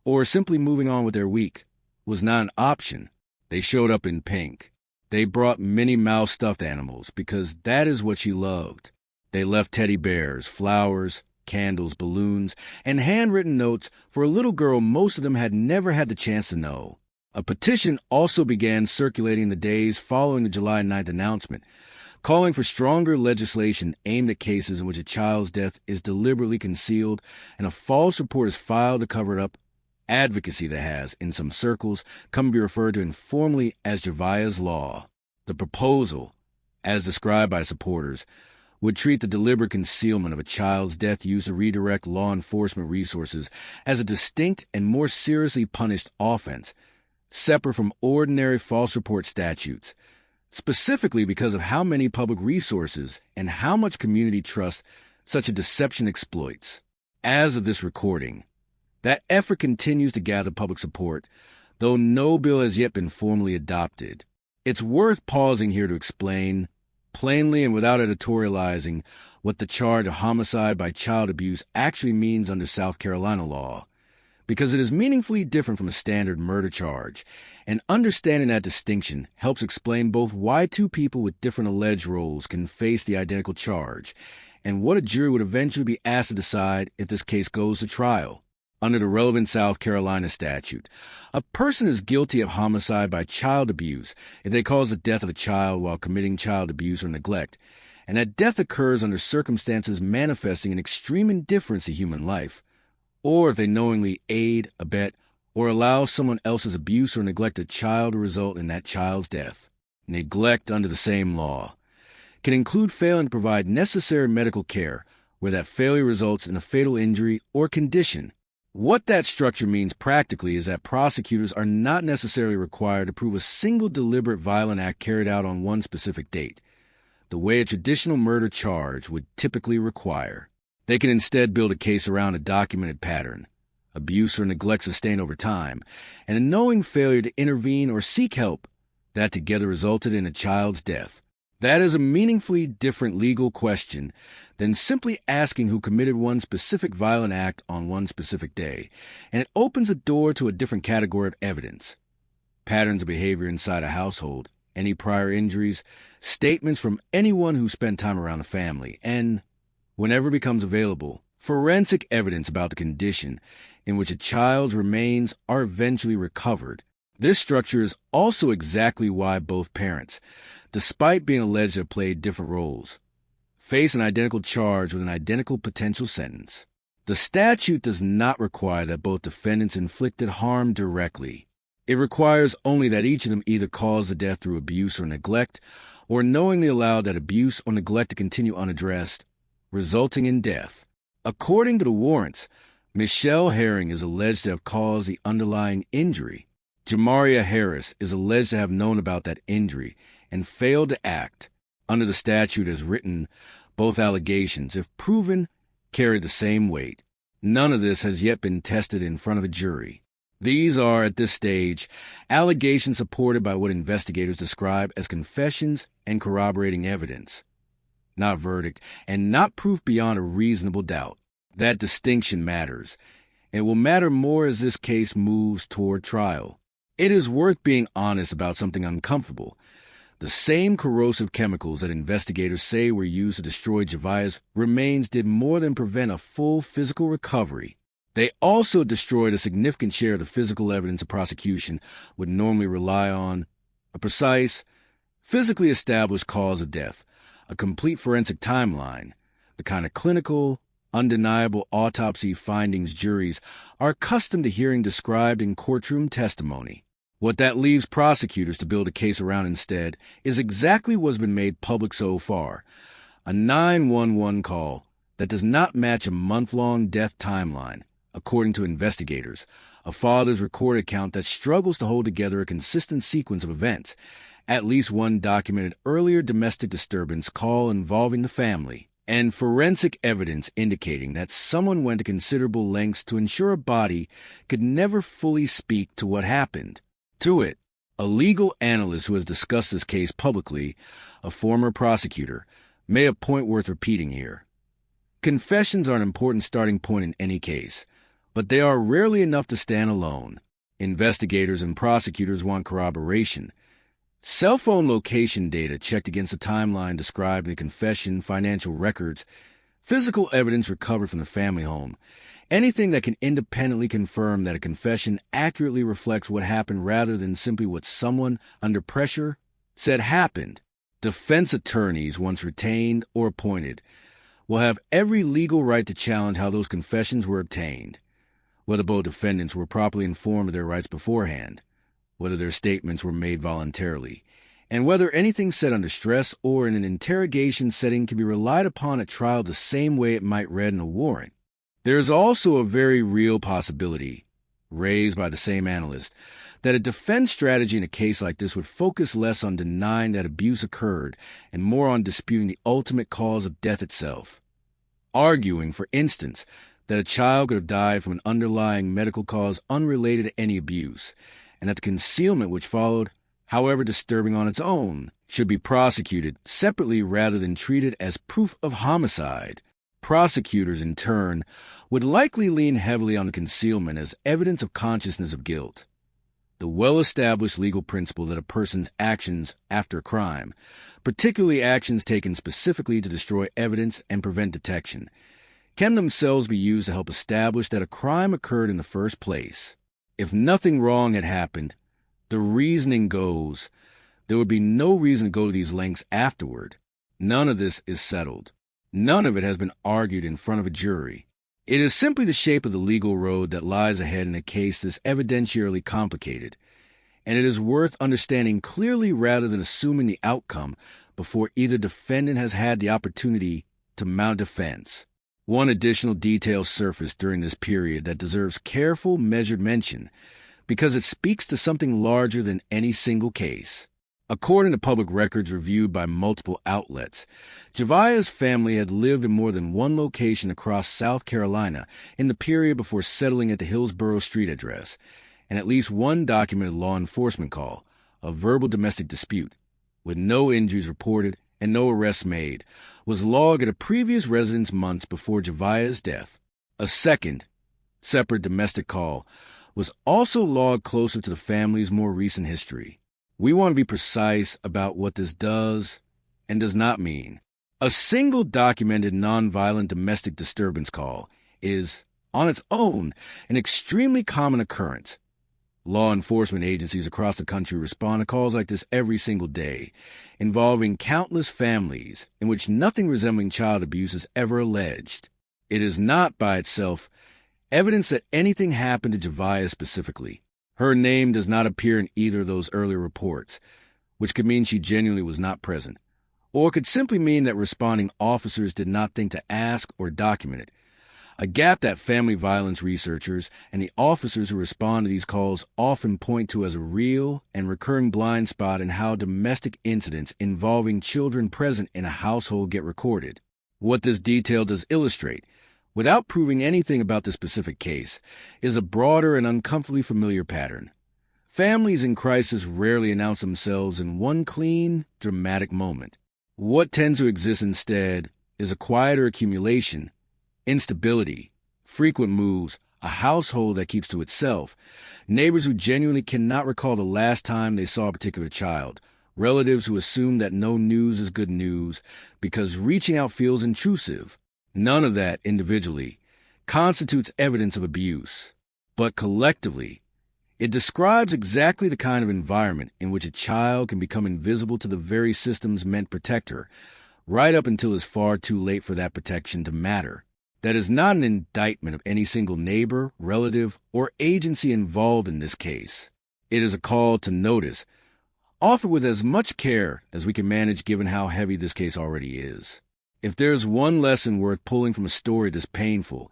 or simply moving on with their week, was not an option. They showed up in pink. They brought Minnie Mouse stuffed animals because that is what she loved. They left teddy bears, flowers, candles, balloons, and handwritten notes for a little girl most of them had never had the chance to know. A petition also began circulating the days following the July 9th announcement, calling for stronger legislation aimed at cases in which a child's death is deliberately concealed and a false report is filed to cover it up. Advocacy that has, in some circles, come to be referred to informally as Javeayah's Law. The proposal, as described by supporters, would treat the deliberate concealment of a child's death used to redirect law enforcement resources as a distinct and more seriously punished offense, separate from ordinary false report statutes, specifically because of how many public resources and how much community trust such a deception exploits. As of this recording, that effort continues to gather public support, though no bill has yet been formally adopted. It's worth pausing here to explain, plainly and without editorializing, what the charge of homicide by child abuse actually means under South Carolina law, because it is meaningfully different from a standard murder charge, and understanding that distinction helps explain both why two people with different alleged roles can face the identical charge, and what a jury would eventually be asked to decide if this case goes to trial. Under the relevant South Carolina statute, a person is guilty of homicide by child abuse if they cause the death of a child while committing child abuse or neglect, and that death occurs under circumstances manifesting an extreme indifference to human life, or if they knowingly aid, abet, or allow someone else's abuse or neglect of a child to result in that child's death. Neglect under the same law can include failing to provide necessary medical care where that failure results in a fatal injury or condition. What that structure means practically is that prosecutors are not necessarily required to prove a single deliberate violent act carried out on one specific date, the way a traditional murder charge would typically require. They can instead build a case around a documented pattern, abuse or neglect sustained over time, and a knowing failure to intervene or seek help that together resulted in a child's death. That is a meaningfully different legal question than simply asking who committed one specific violent act on one specific day, and it opens a door to a different category of evidence. Patterns of behavior inside a household, any prior injuries, statements from anyone who spent time around the family, and, whenever it becomes available, forensic evidence about the condition in which a child's remains are eventually recovered. This structure is also exactly why both parents, despite being alleged to have played different roles, face an identical charge with an identical potential sentence. The statute does not require that both defendants inflicted harm directly. It requires only that each of them either caused the death through abuse or neglect, or knowingly allowed that abuse or neglect to continue unaddressed, resulting in death. According to the warrants, Michelle Herring is alleged to have caused the underlying injury. Javeayah Harris is alleged to have known about that injury and failed to act. Under the statute as written, both allegations, if proven, carry the same weight. None of this has yet been tested in front of a jury. These are, at this stage, allegations supported by what investigators describe as confessions and corroborating evidence, not verdict, and not proof beyond a reasonable doubt. That distinction matters. It will matter more as this case moves toward trial. It is worth being honest about something uncomfortable. The same corrosive chemicals that investigators say were used to destroy Javeayah's remains did more than prevent a full physical recovery. They also destroyed a significant share of the physical evidence a prosecution would normally rely on: a precise, physically established cause of death, a complete forensic timeline, the kind of clinical, undeniable autopsy findings juries are accustomed to hearing described in courtroom testimony. What that leaves prosecutors to build a case around instead is exactly what's been made public so far: a 911 call that does not match a month-long death timeline, according to investigators, a father's recorded account that struggles to hold together a consistent sequence of events, at least one documented earlier domestic disturbance call involving the family, and forensic evidence indicating that someone went to considerable lengths to ensure a body could never fully speak to what happened. To it, a legal analyst who has discussed this case publicly, a former prosecutor, made a point worth repeating here. Confessions are an important starting point in any case, but they are rarely enough to stand alone. Investigators and prosecutors want corroboration. Cell phone location data checked against the timeline described in the confession, financial records, physical evidence recovered from the family home, anything that can independently confirm that a confession accurately reflects what happened rather than simply what someone, under pressure, said happened. Defense attorneys, once retained or appointed, will have every legal right to challenge how those confessions were obtained, whether both defendants were properly informed of their rights beforehand, whether their statements were made voluntarily, and whether anything said under stress or in an interrogation setting can be relied upon at trial the same way it might read in a warrant. There is also a very real possibility, raised by the same analyst, that a defense strategy in a case like this would focus less on denying that abuse occurred and more on disputing the ultimate cause of death itself. Arguing, for instance, that a child could have died from an underlying medical cause unrelated to any abuse, and that the concealment which followed, however disturbing on its own, should be prosecuted separately rather than treated as proof of homicide. Prosecutors, in turn, would likely lean heavily on concealment as evidence of consciousness of guilt. The well-established legal principle that a person's actions after a crime, particularly actions taken specifically to destroy evidence and prevent detection, can themselves be used to help establish that a crime occurred in the first place. If nothing wrong had happened, the reasoning goes, there would be no reason to go to these lengths afterward. None of this is settled. None of it has been argued in front of a jury. It is simply the shape of the legal road that lies ahead in a case this evidentiarily complicated, and it is worth understanding clearly rather than assuming the outcome before either defendant has had the opportunity to mount defense. One additional detail surfaced during this period that deserves careful, measured mention because it speaks to something larger than any single case. According to public records reviewed by multiple outlets, Javeayah's family had lived in more than one location across South Carolina in the period before settling at the Hillsborough Street address, and at least one documented law enforcement call, a verbal domestic dispute, with no injuries reported and no arrests made, was logged at a previous residence months before Javeayah's death. A second, separate domestic call was also logged closer to the family's more recent history. We want to be precise about what this does and does not mean. A single documented nonviolent domestic disturbance call is, on its own, an extremely common occurrence. Law enforcement agencies across the country respond to calls like this every single day, involving countless families in which nothing resembling child abuse is ever alleged. It is not, by itself, evidence that anything happened to Javeayah specifically. Her name does not appear in either of those earlier reports, which could mean she genuinely was not present, or could simply mean that responding officers did not think to ask or document it, a gap that family violence researchers and the officers who respond to these calls often point to as a real and recurring blind spot in how domestic incidents involving children present in a household get recorded. What this detail does illustrate, without proving anything about the specific case, is a broader and uncomfortably familiar pattern. Families in crisis rarely announce themselves in one clean, dramatic moment. What tends to exist instead is a quieter accumulation, instability, frequent moves, a household that keeps to itself, neighbors who genuinely cannot recall the last time they saw a particular child, relatives who assume that no news is good news because reaching out feels intrusive. None of that, individually, constitutes evidence of abuse, but collectively, it describes exactly the kind of environment in which a child can become invisible to the very systems meant to protect her, right up until it's far too late for that protection to matter. That is not an indictment of any single neighbor, relative, or agency involved in this case. It is a call to notice, offered with as much care as we can manage given how heavy this case already is. If there's one lesson worth pulling from a story this painful,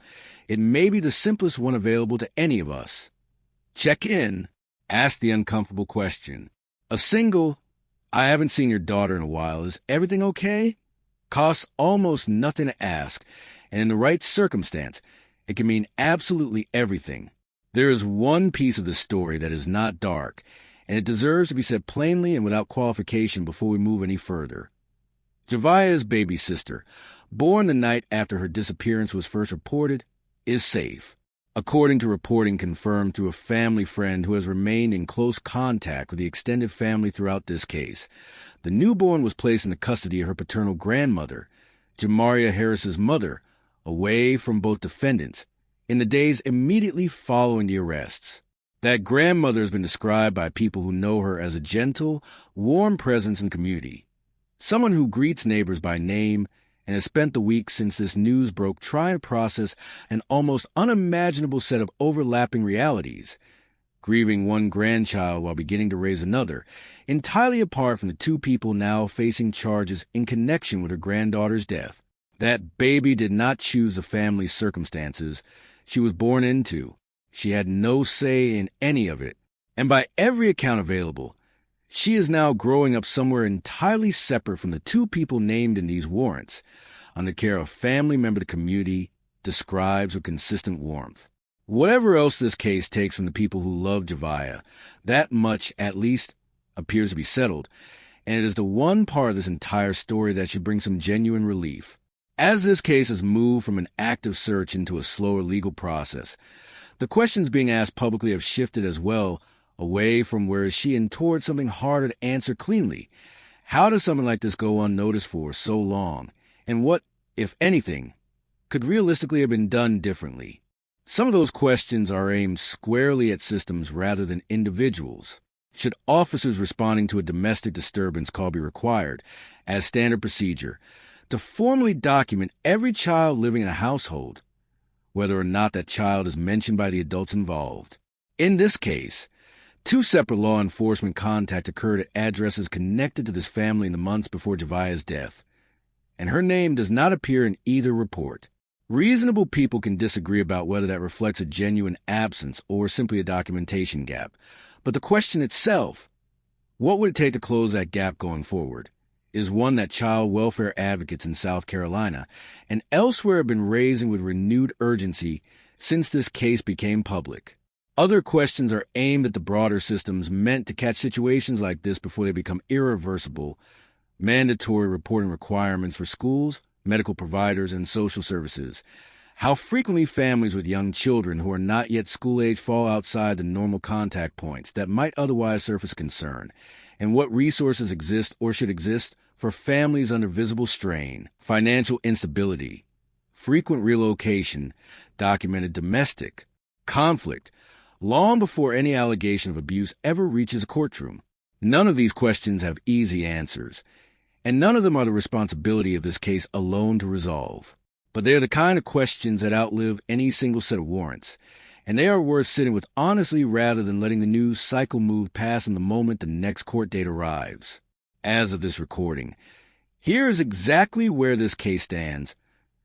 it may be the simplest one available to any of us. Check in. Ask the uncomfortable question. A single, "I haven't seen your daughter in a while, is everything okay?" costs almost nothing to ask, and in the right circumstance, it can mean absolutely everything. There is one piece of the story that is not dark, and it deserves to be said plainly and without qualification before we move any further. Javeayah's baby sister, born the night after her disappearance was first reported, is safe, according to reporting confirmed through a family friend who has remained in close contact with the extended family throughout this case. The newborn was placed in the custody of her paternal grandmother, Javeayah Harris's mother, away from both defendants, in the days immediately following the arrests. That grandmother has been described by people who know her as a gentle, warm presence in the community. Someone who greets neighbors by name and has spent the week since this news broke trying to process an almost unimaginable set of overlapping realities, grieving one grandchild while beginning to raise another, entirely apart from the two people now facing charges in connection with her granddaughter's death. That baby did not choose the family's circumstances she was born into. She had no say in any of it, and by every account available, she is now growing up somewhere entirely separate from the two people named in these warrants, under care of a family member of the community, describes with consistent warmth. Whatever else this case takes from the people who love Javeayah, that much, at least, appears to be settled, and it is the one part of this entire story that should bring some genuine relief. As this case has moved from an active search into a slower legal process, the questions being asked publicly have shifted as well, away from where is she and toward something harder to answer cleanly. How does something like this go unnoticed for so long? And what, if anything, could realistically have been done differently? Some of those questions are aimed squarely at systems rather than individuals. Should officers responding to a domestic disturbance call be required, as standard procedure, to formally document every child living in a household, whether or not that child is mentioned by the adults involved? In this case, 2 separate law enforcement contacts occurred at addresses connected to this family in the months before Javeayah's death, and her name does not appear in either report. Reasonable people can disagree about whether that reflects a genuine absence or simply a documentation gap, but the question itself, what would it take to close that gap going forward, is one that child welfare advocates in South Carolina and elsewhere have been raising with renewed urgency since this case became public. Other questions are aimed at the broader systems meant to catch situations like this before they become irreversible: mandatory reporting requirements for schools, medical providers, and social services; how frequently families with young children who are not yet school-age fall outside the normal contact points that might otherwise surface concern; and what resources exist or should exist for families under visible strain, financial instability, frequent relocation, documented domestic conflict, long before any allegation of abuse ever reaches a courtroom. None of these questions have easy answers, and none of them are the responsibility of this case alone to resolve. But they are the kind of questions that outlive any single set of warrants, and they are worth sitting with honestly rather than letting the news cycle move past in the moment the next court date arrives. As of this recording, here is exactly where this case stands,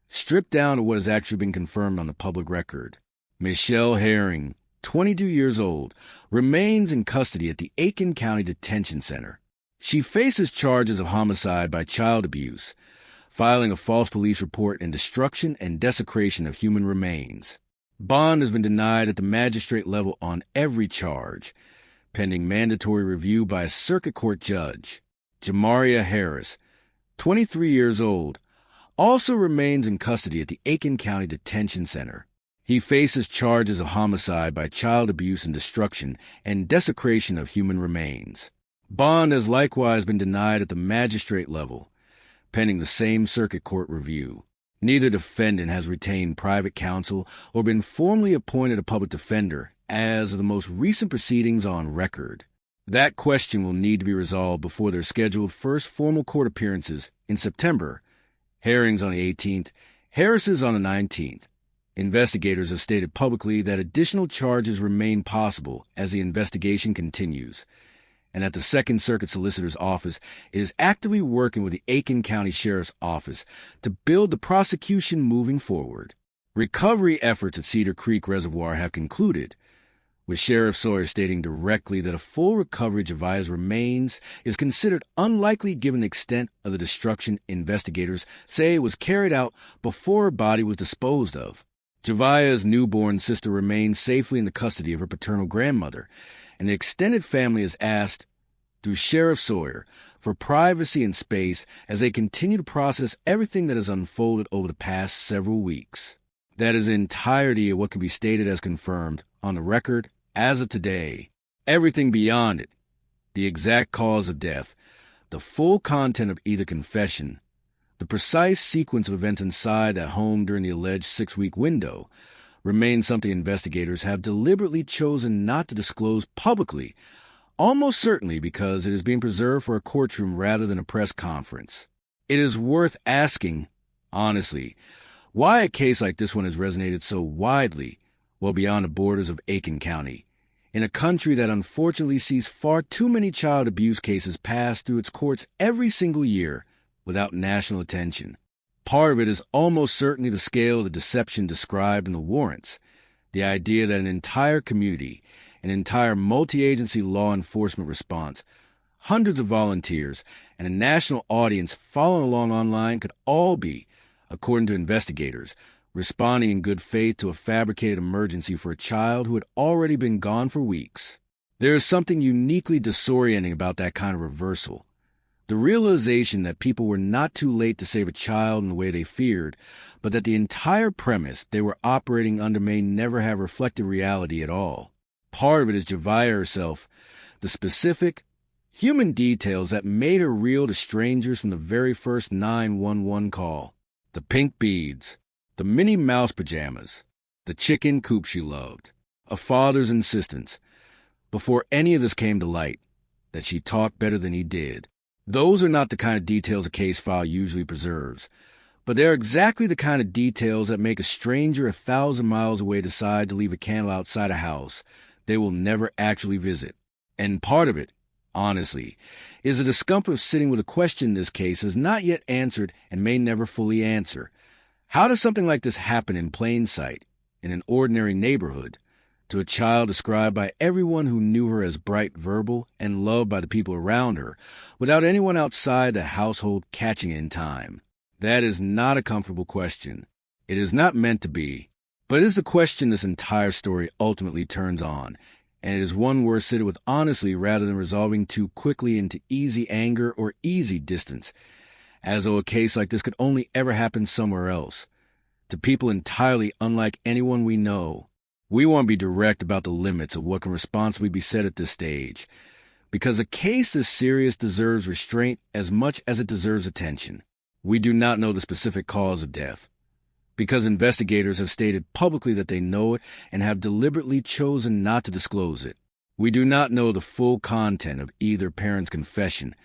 stripped down to what has actually been confirmed on the public record. Michelle Herring, 22 years old, remains in custody at the Aiken County Detention Center. She faces charges of homicide by child abuse, filing a false police report, and destruction and desecration of human remains. Bond has been denied at the magistrate level on every charge, pending mandatory review by a circuit court judge. Javeayah Harris, 23 years old, also remains in custody at the Aiken County Detention Center. He faces charges of homicide by child abuse and destruction and desecration of human remains. Bond has likewise been denied at the magistrate level, pending the same circuit court review. Neither defendant has retained private counsel or been formally appointed a public defender as of the most recent proceedings on record. That question will need to be resolved before their scheduled first formal court appearances in September. Herring's on the 18th, Harris's on the 19th. Investigators have stated publicly that additional charges remain possible as the investigation continues, and that the Second Circuit Solicitor's Office is actively working with the Aiken County Sheriff's Office to build the prosecution moving forward. Recovery efforts at Cedar Creek Reservoir have concluded, with Sheriff Sawyer stating directly that a full recovery of Javeayah's remains is considered unlikely given the extent of the destruction investigators say was carried out before her body was disposed of. Javeayah's newborn sister remains safely in the custody of her paternal grandmother, and the extended family is asked, through Sheriff Sawyer, for privacy and space as they continue to process everything that has unfolded over the past several weeks. That is the entirety of what can be stated as confirmed on the record as of today. Everything beyond it, the exact cause of death, the full content of either confession, the precise sequence of events inside that home during the alleged 6-week window, remains something investigators have deliberately chosen not to disclose publicly, almost certainly because it is being preserved for a courtroom rather than a press conference. It is worth asking, honestly, why a case like this one has resonated so widely, well beyond the borders of Aiken County, in a country that unfortunately sees far too many child abuse cases pass through its courts every single year without national attention. Part of it is almost certainly the scale of the deception described in the warrants, the idea that an entire community, an entire multi-agency law enforcement response, hundreds of volunteers, and a national audience following along online could all be, according to investigators, responding in good faith to a fabricated emergency for a child who had already been gone for weeks. There is something uniquely disorienting about that kind of reversal, The realization that people were not too late to save a child in the way they feared, but that the entire premise they were operating under may never have reflected reality at all. Part of it is Javeayah herself, the specific, human details that made her real to strangers from the very first 911 call. The pink beads, the Minnie Mouse pajamas, the chicken coop she loved, a father's insistence, before any of this came to light, that she talked better than he did. Those are not the kind of details a case file usually preserves, but they're exactly the kind of details that make a stranger 1,000 miles away decide to leave a candle outside a house they will never actually visit. And part of it, honestly, is the discomfort of sitting with a question this case has not yet answered and may never fully answer. How does something like this happen in plain sight, in an ordinary neighborhood, to a child described by everyone who knew her as bright, verbal, and loved by the people around her, without anyone outside the household catching it in time? That is not a comfortable question. It is not meant to be, but it is the question this entire story ultimately turns on, and it is one worth sitting with honestly rather than resolving too quickly into easy anger or easy distance, as though a case like this could only ever happen somewhere else, to people entirely unlike anyone we know. We want to be direct about the limits of what can responsibly be said at this stage, because a case this serious deserves restraint as much as it deserves attention. We do not know the specific cause of death, because investigators have stated publicly that they know it and have deliberately chosen not to disclose it. We do not know the full content of either parent's confession,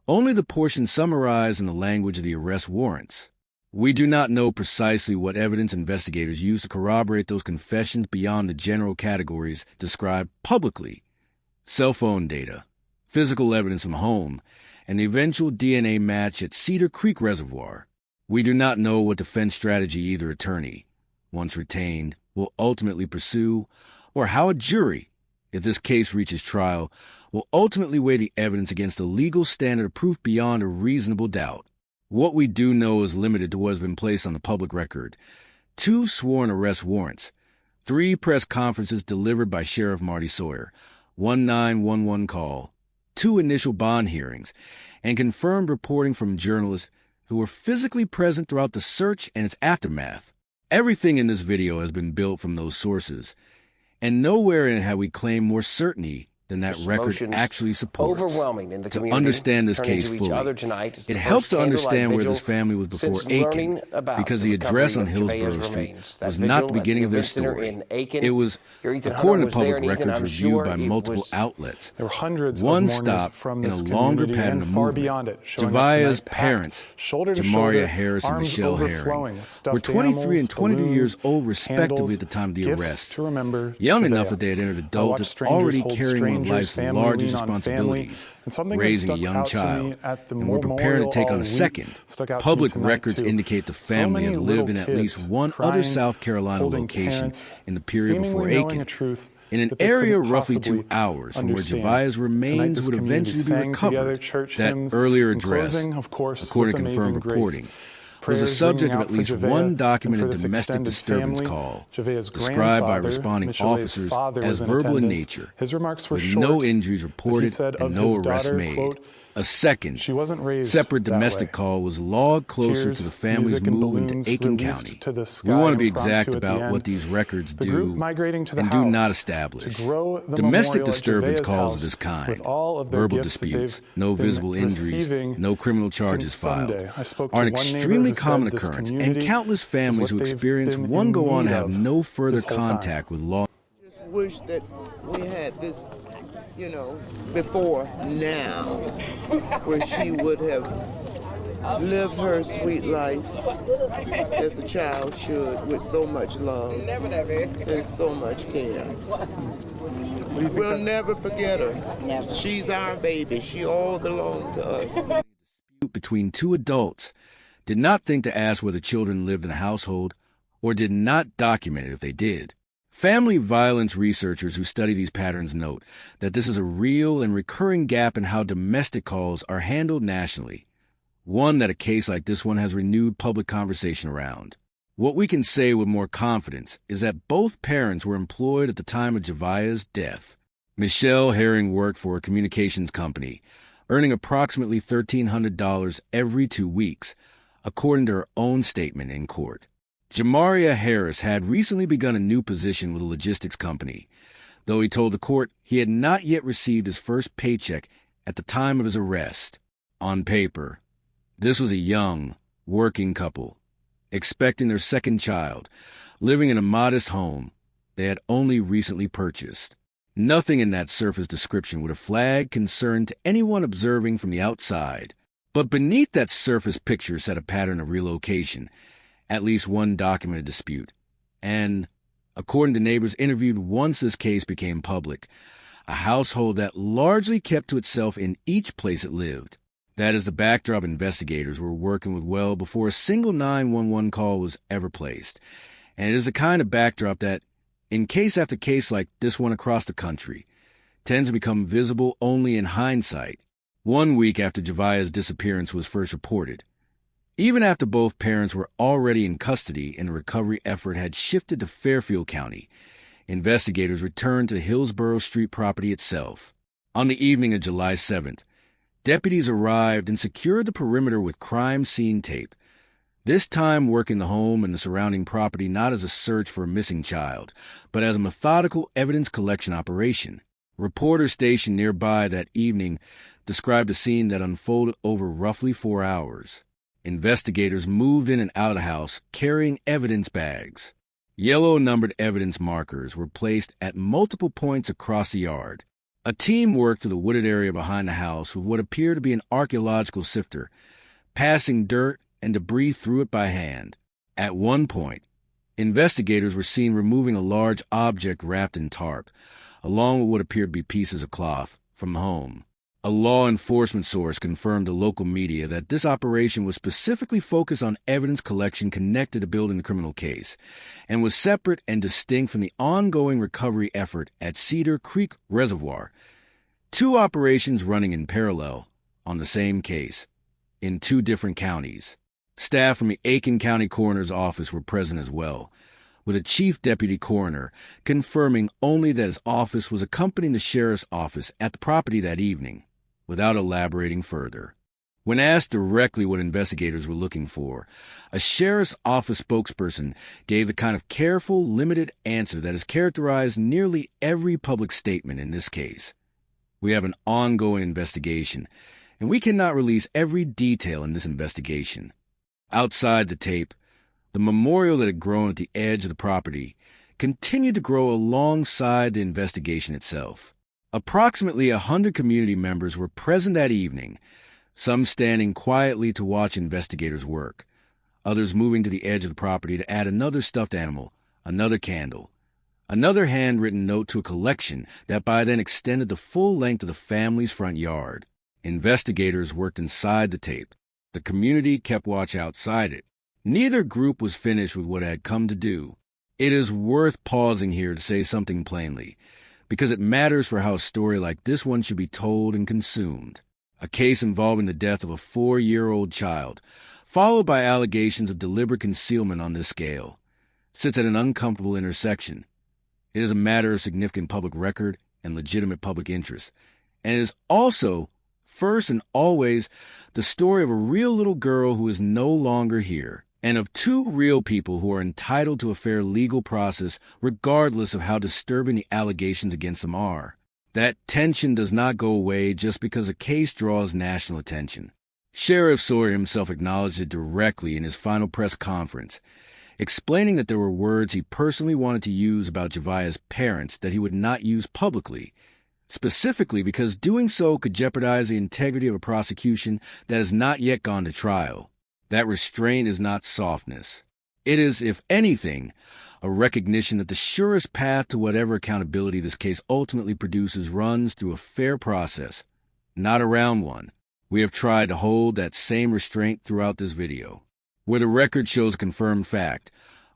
only the portion summarized in the language of the arrest warrants. We do not know precisely what evidence investigators use to corroborate those confessions beyond the general categories described publicly: cell phone data, physical evidence from home, and the eventual DNA match at Cedar Creek Reservoir. We do not know what defense strategy either attorney, once retained, will ultimately pursue, or how a jury, if this case reaches trial, will ultimately weigh the evidence against the legal standard of proof beyond a reasonable doubt. What we do know is limited to what has been placed on the public record: 2 sworn arrest warrants, 3 press conferences delivered by Sheriff Marty Sawyer, 1 911 call, 2 initial bond hearings, and confirmed reporting from journalists who were physically present throughout the search and its aftermath. Everything in this video has been built from those sources, and nowhere in it have we claimed more certainty than that record actually supports. Overwhelming in the to community, understand this turning case to each fully, other tonight, it helps to understand where this family was before Aiken, because the address on Hillsborough Street was not the beginning of their story. It was, according to public records reviewed by multiple outlets, there were hundreds one of stop from in this a longer community pattern and of far movement. beyond it, showing up Javeayah's tonight packed, parents, shoulder to Javeayah shoulder, Harris and arms Michelle overflowing Herring, with stuffed were 23 animals, and 22 balloons, years old respectively candles, at the time of the gifts arrest. to remember Young enough Javeayah. that they had entered I adulthood, watched strangers already hold carrying one of strangers, life's family largest lean on family, responsibilities, and something that raising a stuck young out to child, me at the and were preparing to memorial take on all a week second. stuck out to me Public tonight, records too. indicate the So family many had little lived in at least kids one crying, other South Carolina holding location parents, in the period before seemingly knowing Aiken, a truth in an that they area couldn't roughly possibly 2 hours from where understand. Javeayah's Tonight, remains this would community eventually be sang together recovered. church That hymns, earlier in address, closing, of course, according to with confirmed amazing reporting, grace. was the Prayers subject ringing of out at for least Javeayah one and for documented this domestic extended disturbance family. call, Javeayah's described by grandfather, responding Michele's officers father, as was in verbal in attendance. nature, His remarks were with short, no injuries but he reported said and of no his arrests daughter, made. quote, A second, "She wasn't raised separate that domestic way." call was logged closer Tears, to the family's music, and move into balloons Aiken released County. to the We sky want to be impromptu exact at the about end. what these records The group do migrating to the and house do not establish. to grow the Domestic memorial at disturbance Javeayah's calls house of this kind, with all of their verbal gifts that disputes, they've no been visible injuries, receiving no criminal charges since filed, Sunday. I spoke to are an one neighbor extremely who said common this occurrence, and community countless is families what who they've experience been one in go on need to have of no further this whole time. contact with law. Wish that we had this, before now, where she would have lived her sweet life as a child should, with so much love and so much care. We'll never forget her. Never. She's our baby. She all belonged to us. Between 2 adults did not think to ask whether children lived in the household or did not document it if they did. Family violence researchers who study these patterns note that this is a real and recurring gap in how domestic calls are handled nationally, one that a case like this one has renewed public conversation around. What we can say with more confidence is that both parents were employed at the time of Javeayah's death. Michelle Herring worked for a communications company, earning approximately $1,300 every 2 weeks, according to her own statement in court. Javeayah Harris had recently begun a new position with a logistics company, though he told the court he had not yet received his first paycheck at the time of his arrest. On paper, this was a young, working couple, expecting their second child, living in a modest home they had only recently purchased. Nothing in that surface description would have flagged concern to anyone observing from the outside. But beneath that surface picture sat a pattern of relocation, at least one documented dispute, and, according to neighbors interviewed once this case became public, a household that largely kept to itself in each place it lived. That is the backdrop investigators were working with well before a single 911 call was ever placed. And it is the kind of backdrop that, in case after case like this one across the country, tends to become visible only in hindsight, 1 week after Javeayah's disappearance was first reported. Even after both parents were already in custody and the recovery effort had shifted to Fairfield County, investigators returned to the Hillsborough Street property itself. On the evening of July 7th, deputies arrived and secured the perimeter with crime scene tape, this time working the home and the surrounding property not as a search for a missing child, but as a methodical evidence collection operation. Reporters stationed nearby that evening described a scene that unfolded over roughly 4 hours. Investigators moved in and out of the house carrying evidence bags. Yellow numbered evidence markers were placed at multiple points across the yard. A team worked through the wooded area behind the house with what appeared to be an archaeological sifter, passing dirt and debris through it by hand. At one point, investigators were seen removing a large object wrapped in tarp, along with what appeared to be pieces of cloth, from the home. A law enforcement source confirmed to local media that this operation was specifically focused on evidence collection connected to building the criminal case, and was separate and distinct from the ongoing recovery effort at Cedar Creek Reservoir, 2 operations running in parallel on the same case, in 2 different counties. Staff from the Aiken County Coroner's Office were present as well, with a chief deputy coroner confirming only that his office was accompanying the sheriff's office at the property that evening, without elaborating further. When asked directly what investigators were looking for, a sheriff's office spokesperson gave the kind of careful, limited answer that has characterized nearly every public statement in this case. We have an ongoing investigation, and we cannot release every detail in this investigation. Outside the tape, the memorial that had grown at the edge of the property continued to grow alongside the investigation itself. Approximately 100 community members were present that evening, some standing quietly to watch investigators work, others moving to the edge of the property to add another stuffed animal, another candle, another handwritten note to a collection that by then extended the full length of the family's front yard. Investigators worked inside the tape. The community kept watch outside it. Neither group was finished with what it had come to do. It is worth pausing here to say something plainly, because it matters for how a story like this one should be told and consumed. A case involving the death of a 4-year-old child, followed by allegations of deliberate concealment on this scale, sits at an uncomfortable intersection. It is a matter of significant public record and legitimate public interest, and it is also, first and always, the story of a real little girl who is no longer here, and of 2 real people who are entitled to a fair legal process regardless of how disturbing the allegations against them are. That tension does not go away just because a case draws national attention. Sheriff Sawyer himself acknowledged it directly in his final press conference, explaining that there were words he personally wanted to use about Javeayah's parents that he would not use publicly, specifically because doing so could jeopardize the integrity of a prosecution that has not yet gone to trial. That restraint is not softness. It is, if anything, a recognition that the surest path to whatever accountability this case ultimately produces runs through a fair process, not around one. We have tried to hold that same restraint throughout this video. Where the record shows a confirmed fact,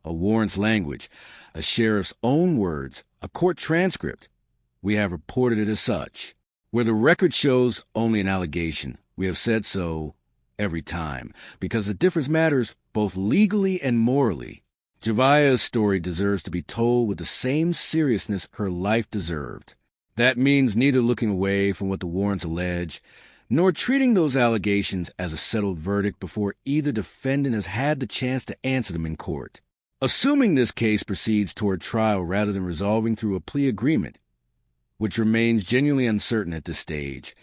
a warrant's language, a sheriff's own words, a court transcript, we have reported it as such. Where the record shows only an allegation, we have said so every time, because the difference matters both legally and morally. Javeayah's story deserves to be told with the same seriousness her life deserved. That means neither looking away from what the warrants allege, nor treating those allegations as a settled verdict before either defendant has had the chance to answer them in court. Assuming this case proceeds toward trial rather than resolving through a plea agreement, which remains genuinely uncertain at this stage,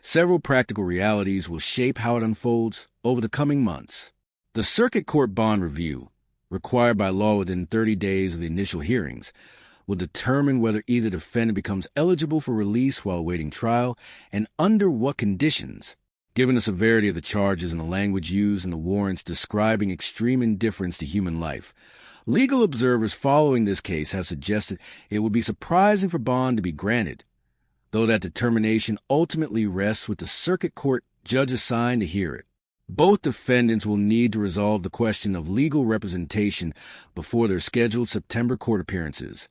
several practical realities will shape how it unfolds over the coming months. The Circuit Court bond review, required by law within 30 days of the initial hearings, will determine whether either defendant becomes eligible for release while awaiting trial and under what conditions. Given the severity of the charges and the language used in the warrants describing extreme indifference to human life, legal observers following this case have suggested it would be surprising for bond to be granted, though that determination ultimately rests with the Circuit Court judge assigned to hear it. Both defendants will need to resolve the question of legal representation before their scheduled September court appearances,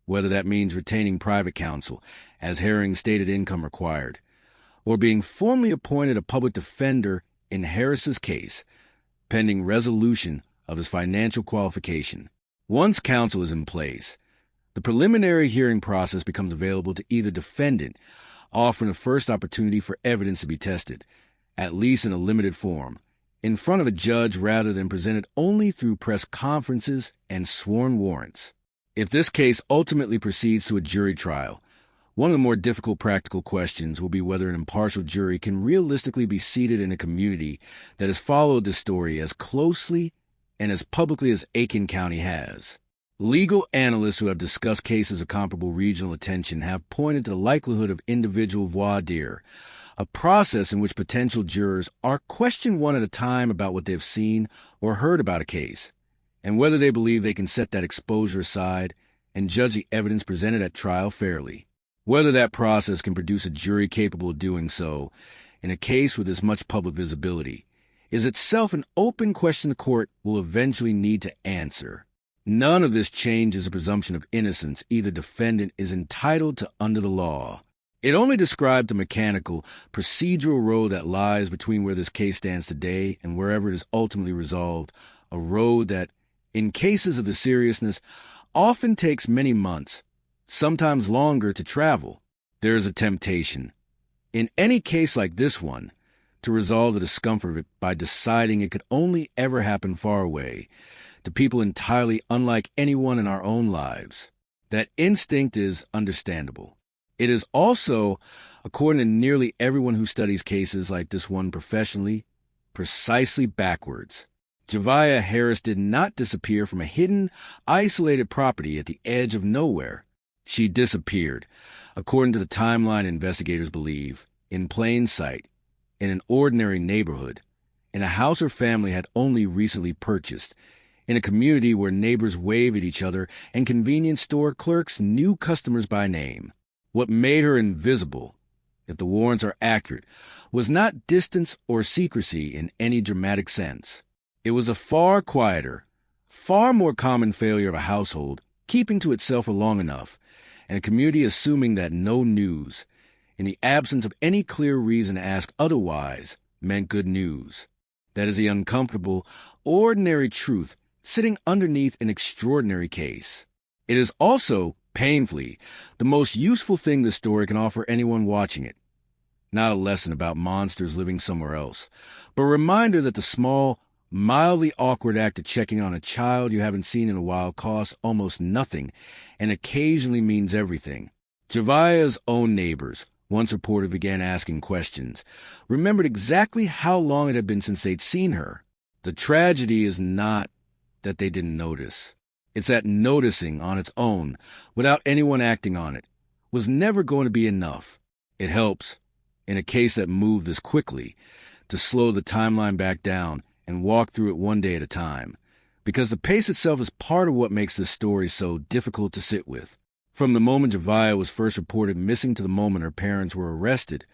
whether that means retaining private counsel, as Herring's stated income required, or being formally appointed a public defender in Harris's case, pending resolution of his financial qualification. Once counsel is in place, the preliminary hearing process becomes available to either defendant, offering a first opportunity for evidence to be tested, at least in a limited form, in front of a judge rather than presented only through press conferences and sworn warrants. If this case ultimately proceeds to a jury trial, one of the more difficult practical questions will be whether an impartial jury can realistically be seated in a community that has followed this story as closely and as publicly as Aiken County has. Legal analysts who have discussed cases of comparable regional attention have pointed to the likelihood of individual voir dire, a process in which potential jurors are questioned one at a time about what they've seen or heard about a case, and whether they believe they can set that exposure aside and judge the evidence presented at trial fairly. Whether that process can produce a jury capable of doing so in a case with as much public visibility is itself an open question the court will eventually need to answer. None of this changes the presumption of innocence either defendant is entitled to under the law. It only describes the mechanical, procedural road that lies between where this case stands today and wherever it is ultimately resolved, a road that, in cases of the seriousness, often takes many months, sometimes longer, to travel. There is a temptation, in any case like this one, to resolve the discomfort of it by deciding it could only ever happen far away, to people entirely unlike anyone in our own lives. That instinct is understandable. It is also, according to nearly everyone who studies cases like this one professionally, precisely backwards. Javeayah Harris did not disappear from a hidden, isolated property at the edge of nowhere. She disappeared, according to the timeline investigators believe, in plain sight, in an ordinary neighborhood, in a house her family had only recently purchased, in a community where neighbors waved at each other and convenience store clerks knew customers by name. What made her invisible, if the warrants are accurate, was not distance or secrecy in any dramatic sense. It was a far quieter, far more common failure of a household keeping to itself for long enough, and a community assuming that no news, in the absence of any clear reason to ask otherwise, meant good news. That is the uncomfortable, ordinary truth sitting underneath an extraordinary case. It is also, painfully, the most useful thing the story can offer anyone watching it. Not a lesson about monsters living somewhere else, but a reminder that the small, mildly awkward act of checking on a child you haven't seen in a while costs almost nothing and occasionally means everything. Javeayah's own neighbors, once reported began asking questions, remembered exactly how long it had been since they'd seen her. The tragedy is not that they didn't notice. It's that noticing on its own, without anyone acting on it, was never going to be enough. It helps, in a case that moved this quickly, to slow the timeline back down and walk through it one day at a time, because the pace itself is part of what makes this story so difficult to sit with. From the moment Javeayah was first reported missing to the moment her parents were arrested,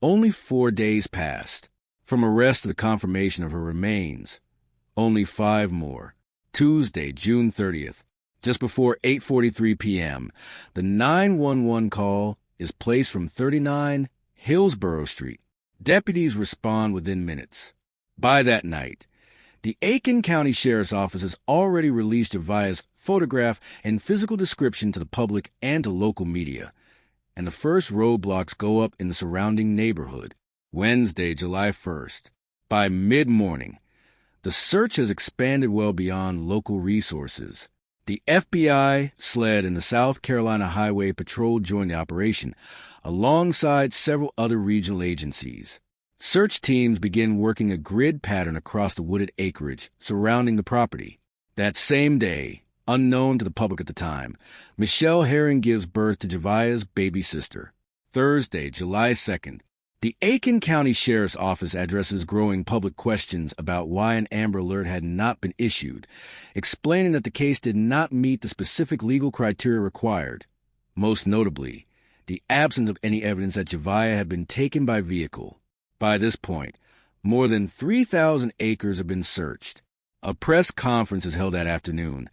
only 4 days passed. From arrest to the confirmation of her remains, only 5 more. Tuesday, June 30th, just before 8:43 p.m., the 911 call is placed from 39 Hillsborough Street. Deputies respond within minutes. By that night, the Aiken County Sheriff's Office has already released Javeayah's photograph and physical description to the public and to local media, and the first roadblocks go up in the surrounding neighborhood. Wednesday, July 1st. By mid-morning, the search has expanded well beyond local resources. The FBI, SLED, and the South Carolina Highway Patrol joined the operation, alongside several other regional agencies. Search teams begin working a grid pattern across the wooded acreage surrounding the property. That same day, unknown to the public at the time, Michelle Herring gives birth to Javeayah's baby sister. Thursday, July 2nd. The Aiken County Sheriff's Office addresses growing public questions about why an Amber Alert had not been issued, explaining that the case did not meet the specific legal criteria required. Most notably, the absence of any evidence that Javeayah had been taken by vehicle. By this point, more than 3,000 acres have been searched. A press conference is held that afternoon,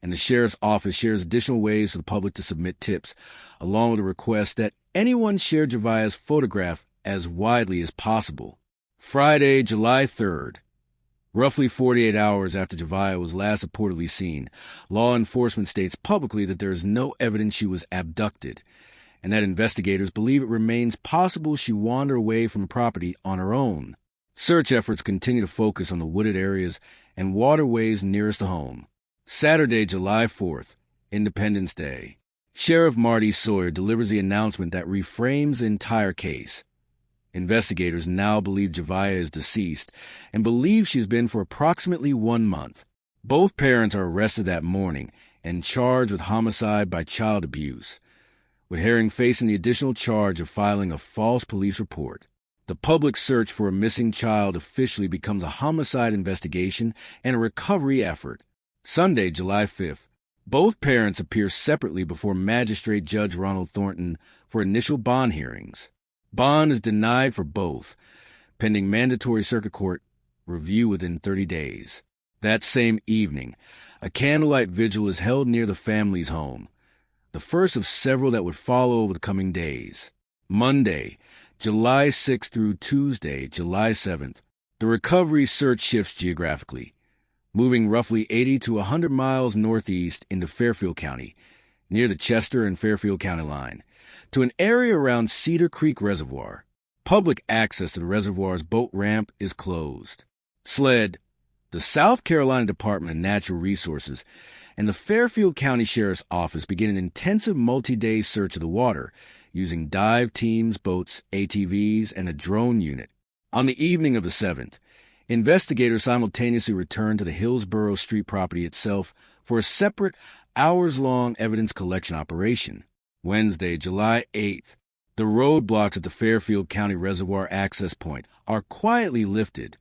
and the Sheriff's Office shares additional ways for the public to submit tips, along with a request that anyone share Javeayah's photograph as widely as possible. Friday, July 3rd. Roughly 48 hours after Javeayah was last reportedly seen, law enforcement states publicly that there is no evidence she was abducted, and that investigators believe it remains possible she wandered away from the property on her own. Search efforts continue to focus on the wooded areas and waterways nearest the home. Saturday, July 4th, Independence Day. Sheriff Marty Sawyer delivers the announcement that reframes the entire case. Investigators now believe Javeayah is deceased and believe she has been for approximately 1 month. Both parents are arrested that morning and charged with homicide by child abuse, with Herring facing the additional charge of filing a false police report. The public search for a missing child officially becomes a homicide investigation and a recovery effort. Sunday, July 5th. Both parents appear separately before Magistrate Judge Ronald Thornton for initial bond hearings. Bond is denied for both, pending mandatory circuit court review within 30 days. That same evening, a candlelight vigil is held near the family's home, the first of several that would follow over the coming days. Monday, July 6th through Tuesday, July 7th, the recovery search shifts geographically, moving roughly 80 to 100 miles northeast into Fairfield County, near the Chester and Fairfield County line, to an area around Cedar Creek Reservoir. Public access to the reservoir's boat ramp is closed. SLED, the South Carolina Department of Natural Resources, and the Fairfield County Sheriff's Office begin an intensive multi-day search of the water using dive teams, boats, ATVs, and a drone unit. On the evening of the 7th, investigators simultaneously return to the Hillsborough Street property itself for a separate, hours-long evidence collection operation. Wednesday, July 8th. The roadblocks at the Fairfield County Reservoir access point are quietly lifted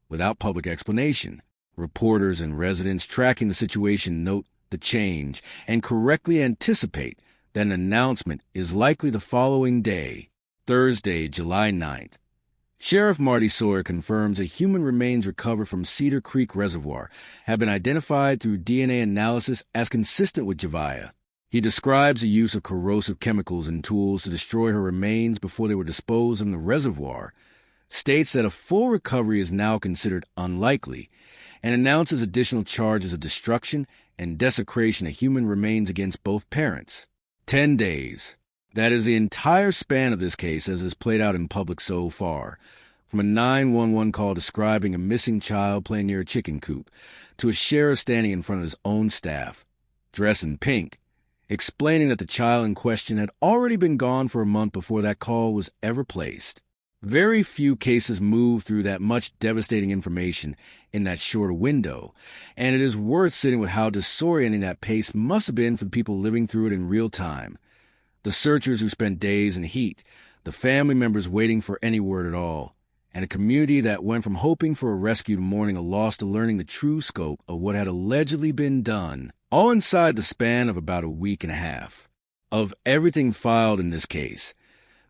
without public explanation. Reporters and residents tracking the situation note the change and correctly anticipate that an announcement is likely the following day, Thursday, July 9th. Sheriff Marty Sawyer confirms that human remains recovered from Cedar Creek Reservoir have been identified through DNA analysis as consistent with Javeayah. He describes the use of corrosive chemicals and tools to destroy her remains before they were disposed in the reservoir, states that a full recovery is now considered unlikely, and announces additional charges of destruction and desecration of human remains against both parents. 10 days. That is the entire span of this case as is played out in public so far, from a 911 call describing a missing child playing near a chicken coop, to a sheriff standing in front of his own staff, dressed in pink, explaining that the child in question had already been gone for a month before that call was ever placed. Very few cases move through that much devastating information in that short window, and it is worth sitting with how disorienting that pace must have been for the people living through it in real time. The searchers who spent days in heat, the family members waiting for any word at all, and a community that went from hoping for a rescue to mourning a loss to learning the true scope of what had allegedly been done, all inside the span of about a week and a half. Of everything filed in this case,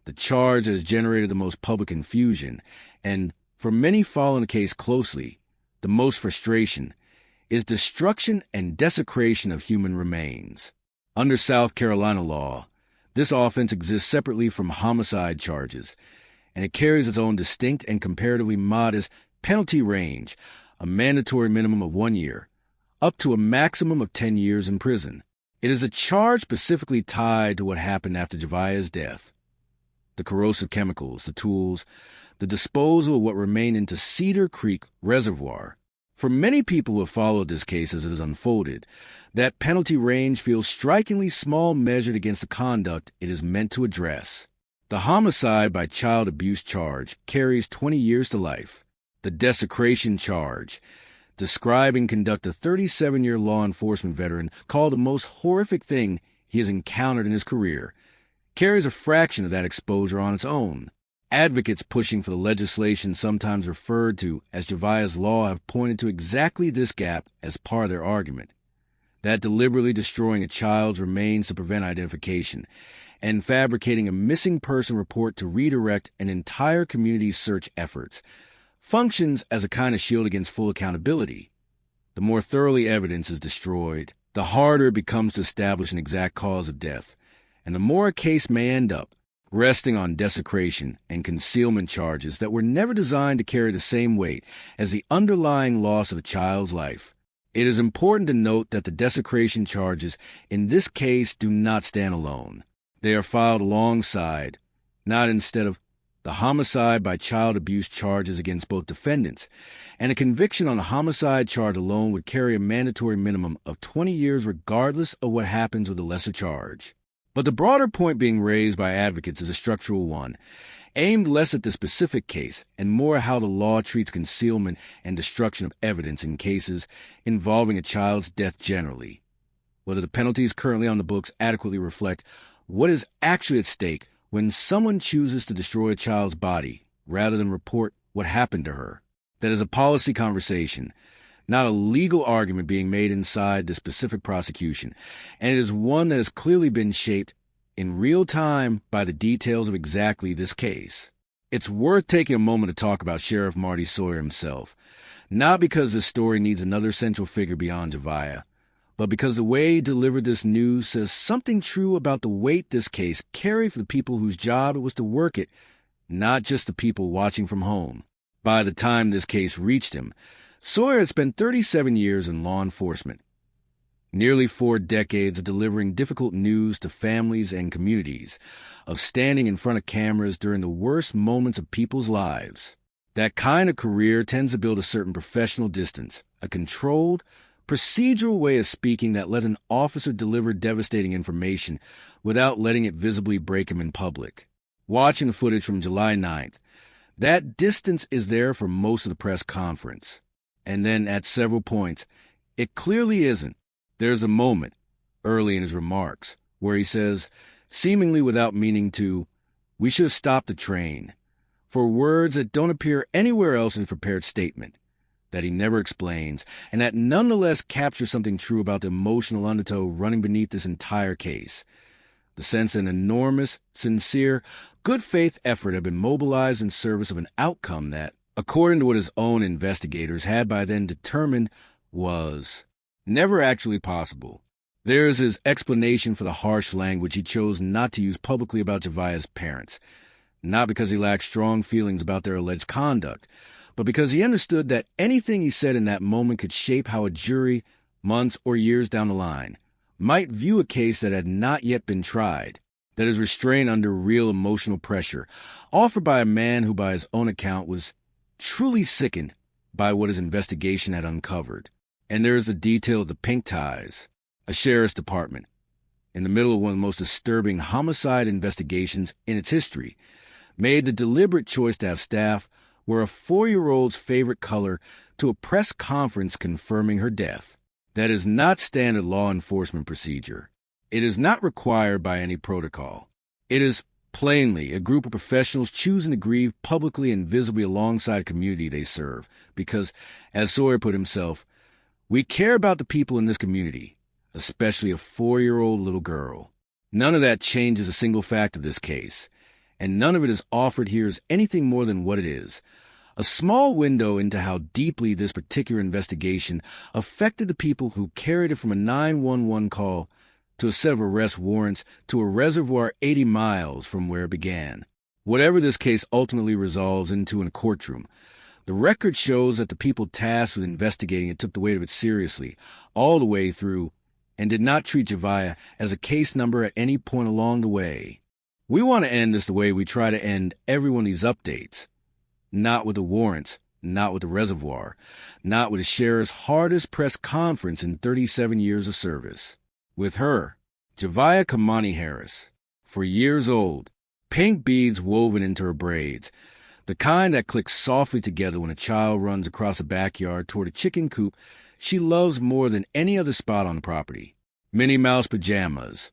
the charge that has generated the most public confusion, and, for many following the case closely, the most frustration, is destruction and desecration of human remains. Under South Carolina law, this offense exists separately from homicide charges, and it carries its own distinct and comparatively modest penalty range, a mandatory minimum of 1 year, up to a maximum of 10 years in prison. It is a charge specifically tied to what happened after Javeayah's death. the corrosive chemicals, the tools, the disposal of what remained into Cedar Creek Reservoir. For many people who have followed this case as it has unfolded, that penalty range feels strikingly small measured against the conduct it is meant to address. The homicide by child abuse charge carries 20 years to life. The desecration charge, describing conduct a 37-year law enforcement veteran called the most horrific thing he has encountered in his career, carries a fraction of that exposure on its own. Advocates pushing for the legislation sometimes referred to as Javeayah's Law have pointed to exactly this gap as part of their argument, that deliberately destroying a child's remains to prevent identification and fabricating a missing person report to redirect an entire community's search efforts functions as a kind of shield against full accountability. The more thoroughly evidence is destroyed, the harder it becomes to establish an exact cause of death, and the more a case may end up resting on desecration and concealment charges that were never designed to carry the same weight as the underlying loss of a child's life. It is important to note that the desecration charges in this case do not stand alone. They are filed alongside, not instead of, the homicide by child abuse charges against both defendants, and a conviction on the homicide charge alone would carry a mandatory minimum of 20 years regardless of what happens with the lesser charge. But the broader point being raised by advocates is a structural one, aimed less at the specific case and more at how the law treats concealment and destruction of evidence in cases involving a child's death generally. Whether the penalties currently on the books adequately reflect what is actually at stake when someone chooses to destroy a child's body rather than report what happened to her. That is a policy conversation, not a legal argument being made inside the specific prosecution, and it is one that has clearly been shaped in real time by the details of exactly this case. It's worth taking a moment to talk about Sheriff Marty Sawyer himself, not because this story needs another central figure beyond Javeayah, but because the way he delivered this news says something true about the weight this case carried for the people whose job it was to work it, not just the people watching from home. By the time this case reached him, Sawyer had spent 37 years in law enforcement, nearly 4 decades of delivering difficult news to families and communities, of standing in front of cameras during the worst moments of people's lives. That kind of career tends to build a certain professional distance, a controlled, procedural way of speaking that let an officer deliver devastating information without letting it visibly break him in public. Watching the footage from July 9th, that distance is there for most of the press conference. And then at several points, it clearly isn't. There's a moment, early in his remarks, where he says, seemingly without meaning to, "We should have stopped the train," for words that don't appear anywhere else in a prepared statement, that he never explains, and that nonetheless capture something true about the emotional undertow running beneath this entire case. The sense that an enormous, sincere, good-faith effort had been mobilized in service of an outcome that, according to what his own investigators had by then determined, was never actually possible. There is his explanation for the harsh language he chose not to use publicly about Javeayah's parents, not because he lacked strong feelings about their alleged conduct, but because he understood that anything he said in that moment could shape how a jury, months or years down the line, might view a case that had not yet been tried, that is restrained under real emotional pressure, offered by a man who, by his own account, was truly sickened by what his investigation had uncovered. And there is the detail of the pink ties, a sheriff's department, in the middle of one of the most disturbing homicide investigations in its history, made the deliberate choice to have staff wear a 4-year-old's favorite color to a press conference confirming her death. That is not standard law enforcement procedure. It is not required by any protocol. It is plainly a group of professionals choosing to grieve publicly and visibly alongside a community they serve, because, as Sawyer put himself, we care about the people in this community, especially a 4-year-old little girl. None of that changes a single fact of this case, and none of it is offered here as anything more than what it is, a small window into how deeply this particular investigation affected the people who carried it from a 911 call to a set of arrest warrants to a reservoir 80 miles from where it began. Whatever this case ultimately resolves into in a courtroom, the record shows that the people tasked with investigating it took the weight of it seriously, all the way through, and did not treat Javeayah as a case number at any point along the way. We want to end this the way we try to end every one of these updates. Not with the warrants, not with the reservoir, not with the sheriff's hardest press conference in 37 years of service. With her, Javeayah Harris, 4 years old, pink beads woven into her braids, the kind that click softly together when a child runs across a backyard toward a chicken coop she loves more than any other spot on the property. Minnie Mouse pajamas,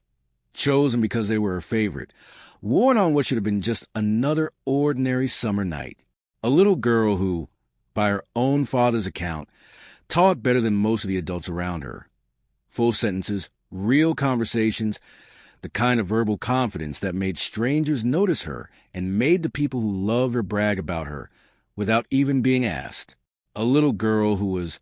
chosen because they were her favorite, worn on what should have been just another ordinary summer night. A little girl who, by her own father's account, taught better than most of the adults around her. Full sentences, real conversations, the kind of verbal confidence that made strangers notice her and made the people who loved her brag about her without even being asked. A little girl who was,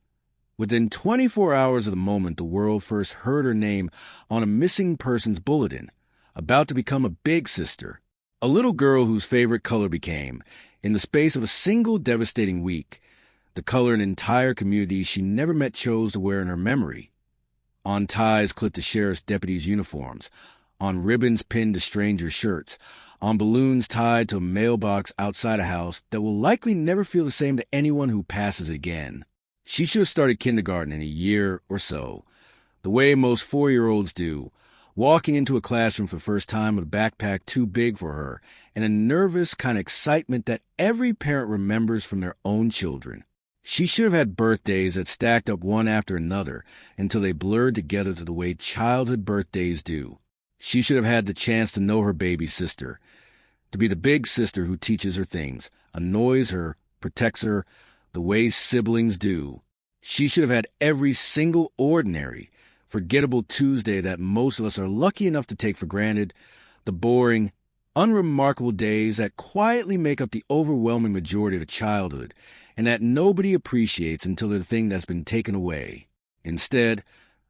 within 24 hours of the moment the world first heard her name on a missing persons bulletin, about to become a big sister. A little girl whose favorite color became, in the space of a single devastating week, the color an entire community she never met chose to wear in her memory. On ties clipped to sheriff's deputies' uniforms, on ribbons pinned to strangers' shirts, on balloons tied to a mailbox outside a house that will likely never feel the same to anyone who passes it again. She should have started kindergarten in a year or so, the way most 4-year-olds do, walking into a classroom for the first time with a backpack too big for her and a nervous kind of excitement that every parent remembers from their own children. She should have had birthdays that stacked up one after another until they blurred together to the way childhood birthdays do. She should have had the chance to know her baby sister, to be the big sister who teaches her things, annoys her, protects her, the way siblings do. She should have had every single ordinary, forgettable Tuesday that most of us are lucky enough to take for granted, the boring, unremarkable days that quietly make up the overwhelming majority of childhood and that nobody appreciates until they're the thing that's been taken away. Instead,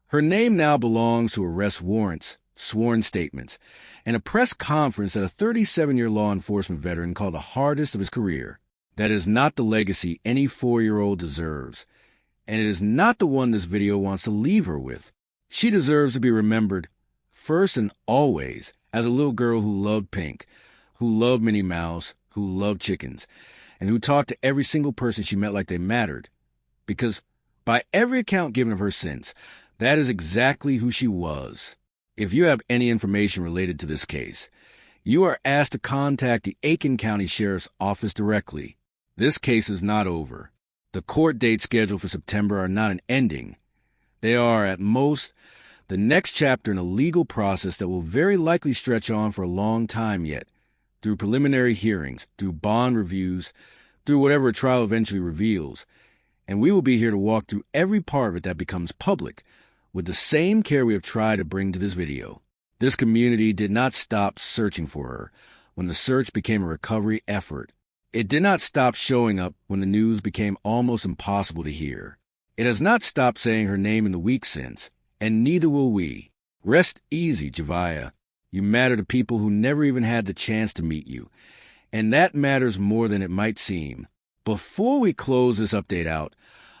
her name now belongs to arrest warrants, sworn statements, and a press conference that a 37-year law enforcement veteran called the hardest of his career. That is not the legacy any 4-year-old deserves, and it is not the one this video wants to leave her with. She deserves to be remembered, first and always, as a little girl who loved pink, who loved Minnie Mouse, who loved chickens, and who talked to every single person she met like they mattered. Because, by every account given of her since, that is exactly who she was. If you have any information related to this case, you are asked to contact the Aiken County Sheriff's Office directly. This case is not over. The court dates scheduled for September are not an ending. They are, at most, the next chapter in a legal process that will very likely stretch on for a long time yet, through preliminary hearings, through bond reviews, through whatever a trial eventually reveals. And we will be here to walk through every part of it that becomes public, with the same care we have tried to bring to this video. This community did not stop searching for her when the search became a recovery effort. It did not stop showing up when the news became almost impossible to hear. It has not stopped saying her name in the week since, and neither will we. Rest easy, Javeayah. You matter to people who never even had the chance to meet you, and that matters more than it might seem. Before we close this update out,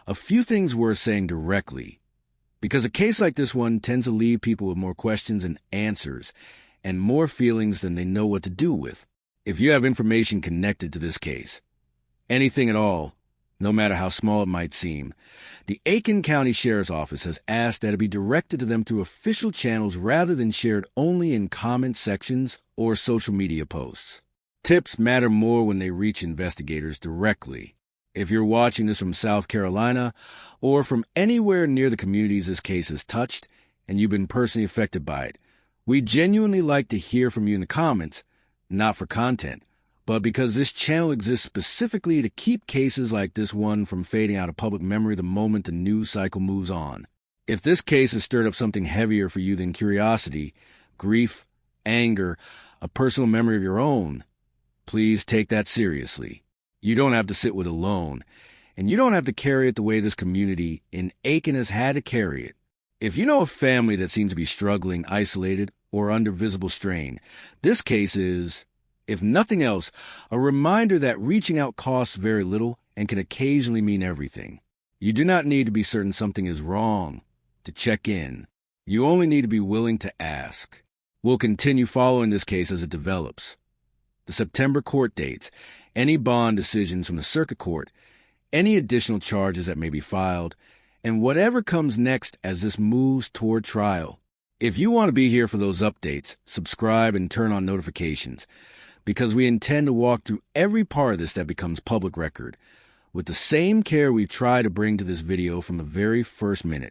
a few things worth saying directly, because a case like this one tends to leave people with more questions than answers, and more feelings than they know what to do with. If you have information connected to this case, anything at all, no matter how small it might seem, the Aiken County Sheriff's Office has asked that it be directed to them through official channels rather than shared only in comment sections or social media posts. Tips matter more when they reach investigators directly. If you're watching this from South Carolina or from anywhere near the communities this case has touched and you've been personally affected by it, we genuinely like to hear from you in the comments, not for content, but because this channel exists specifically to keep cases like this one from fading out of public memory the moment the news cycle moves on. If this case has stirred up something heavier for you than curiosity, grief, anger, a personal memory of your own, please take that seriously. You don't have to sit with it alone, and you don't have to carry it the way this community in Aiken has had to carry it. If you know a family that seems to be struggling, isolated, or under visible strain, this case is, if nothing else, a reminder that reaching out costs very little and can occasionally mean everything. You do not need to be certain something is wrong to check in. You only need to be willing to ask. We'll continue following this case as it develops. The September court dates, any bond decisions from the circuit court, any additional charges that may be filed, and whatever comes next as this moves toward trial. If you want to be here for those updates, subscribe and turn on notifications, because we intend to walk through every part of this that becomes public record with the same care we try to bring to this video from the very first minute.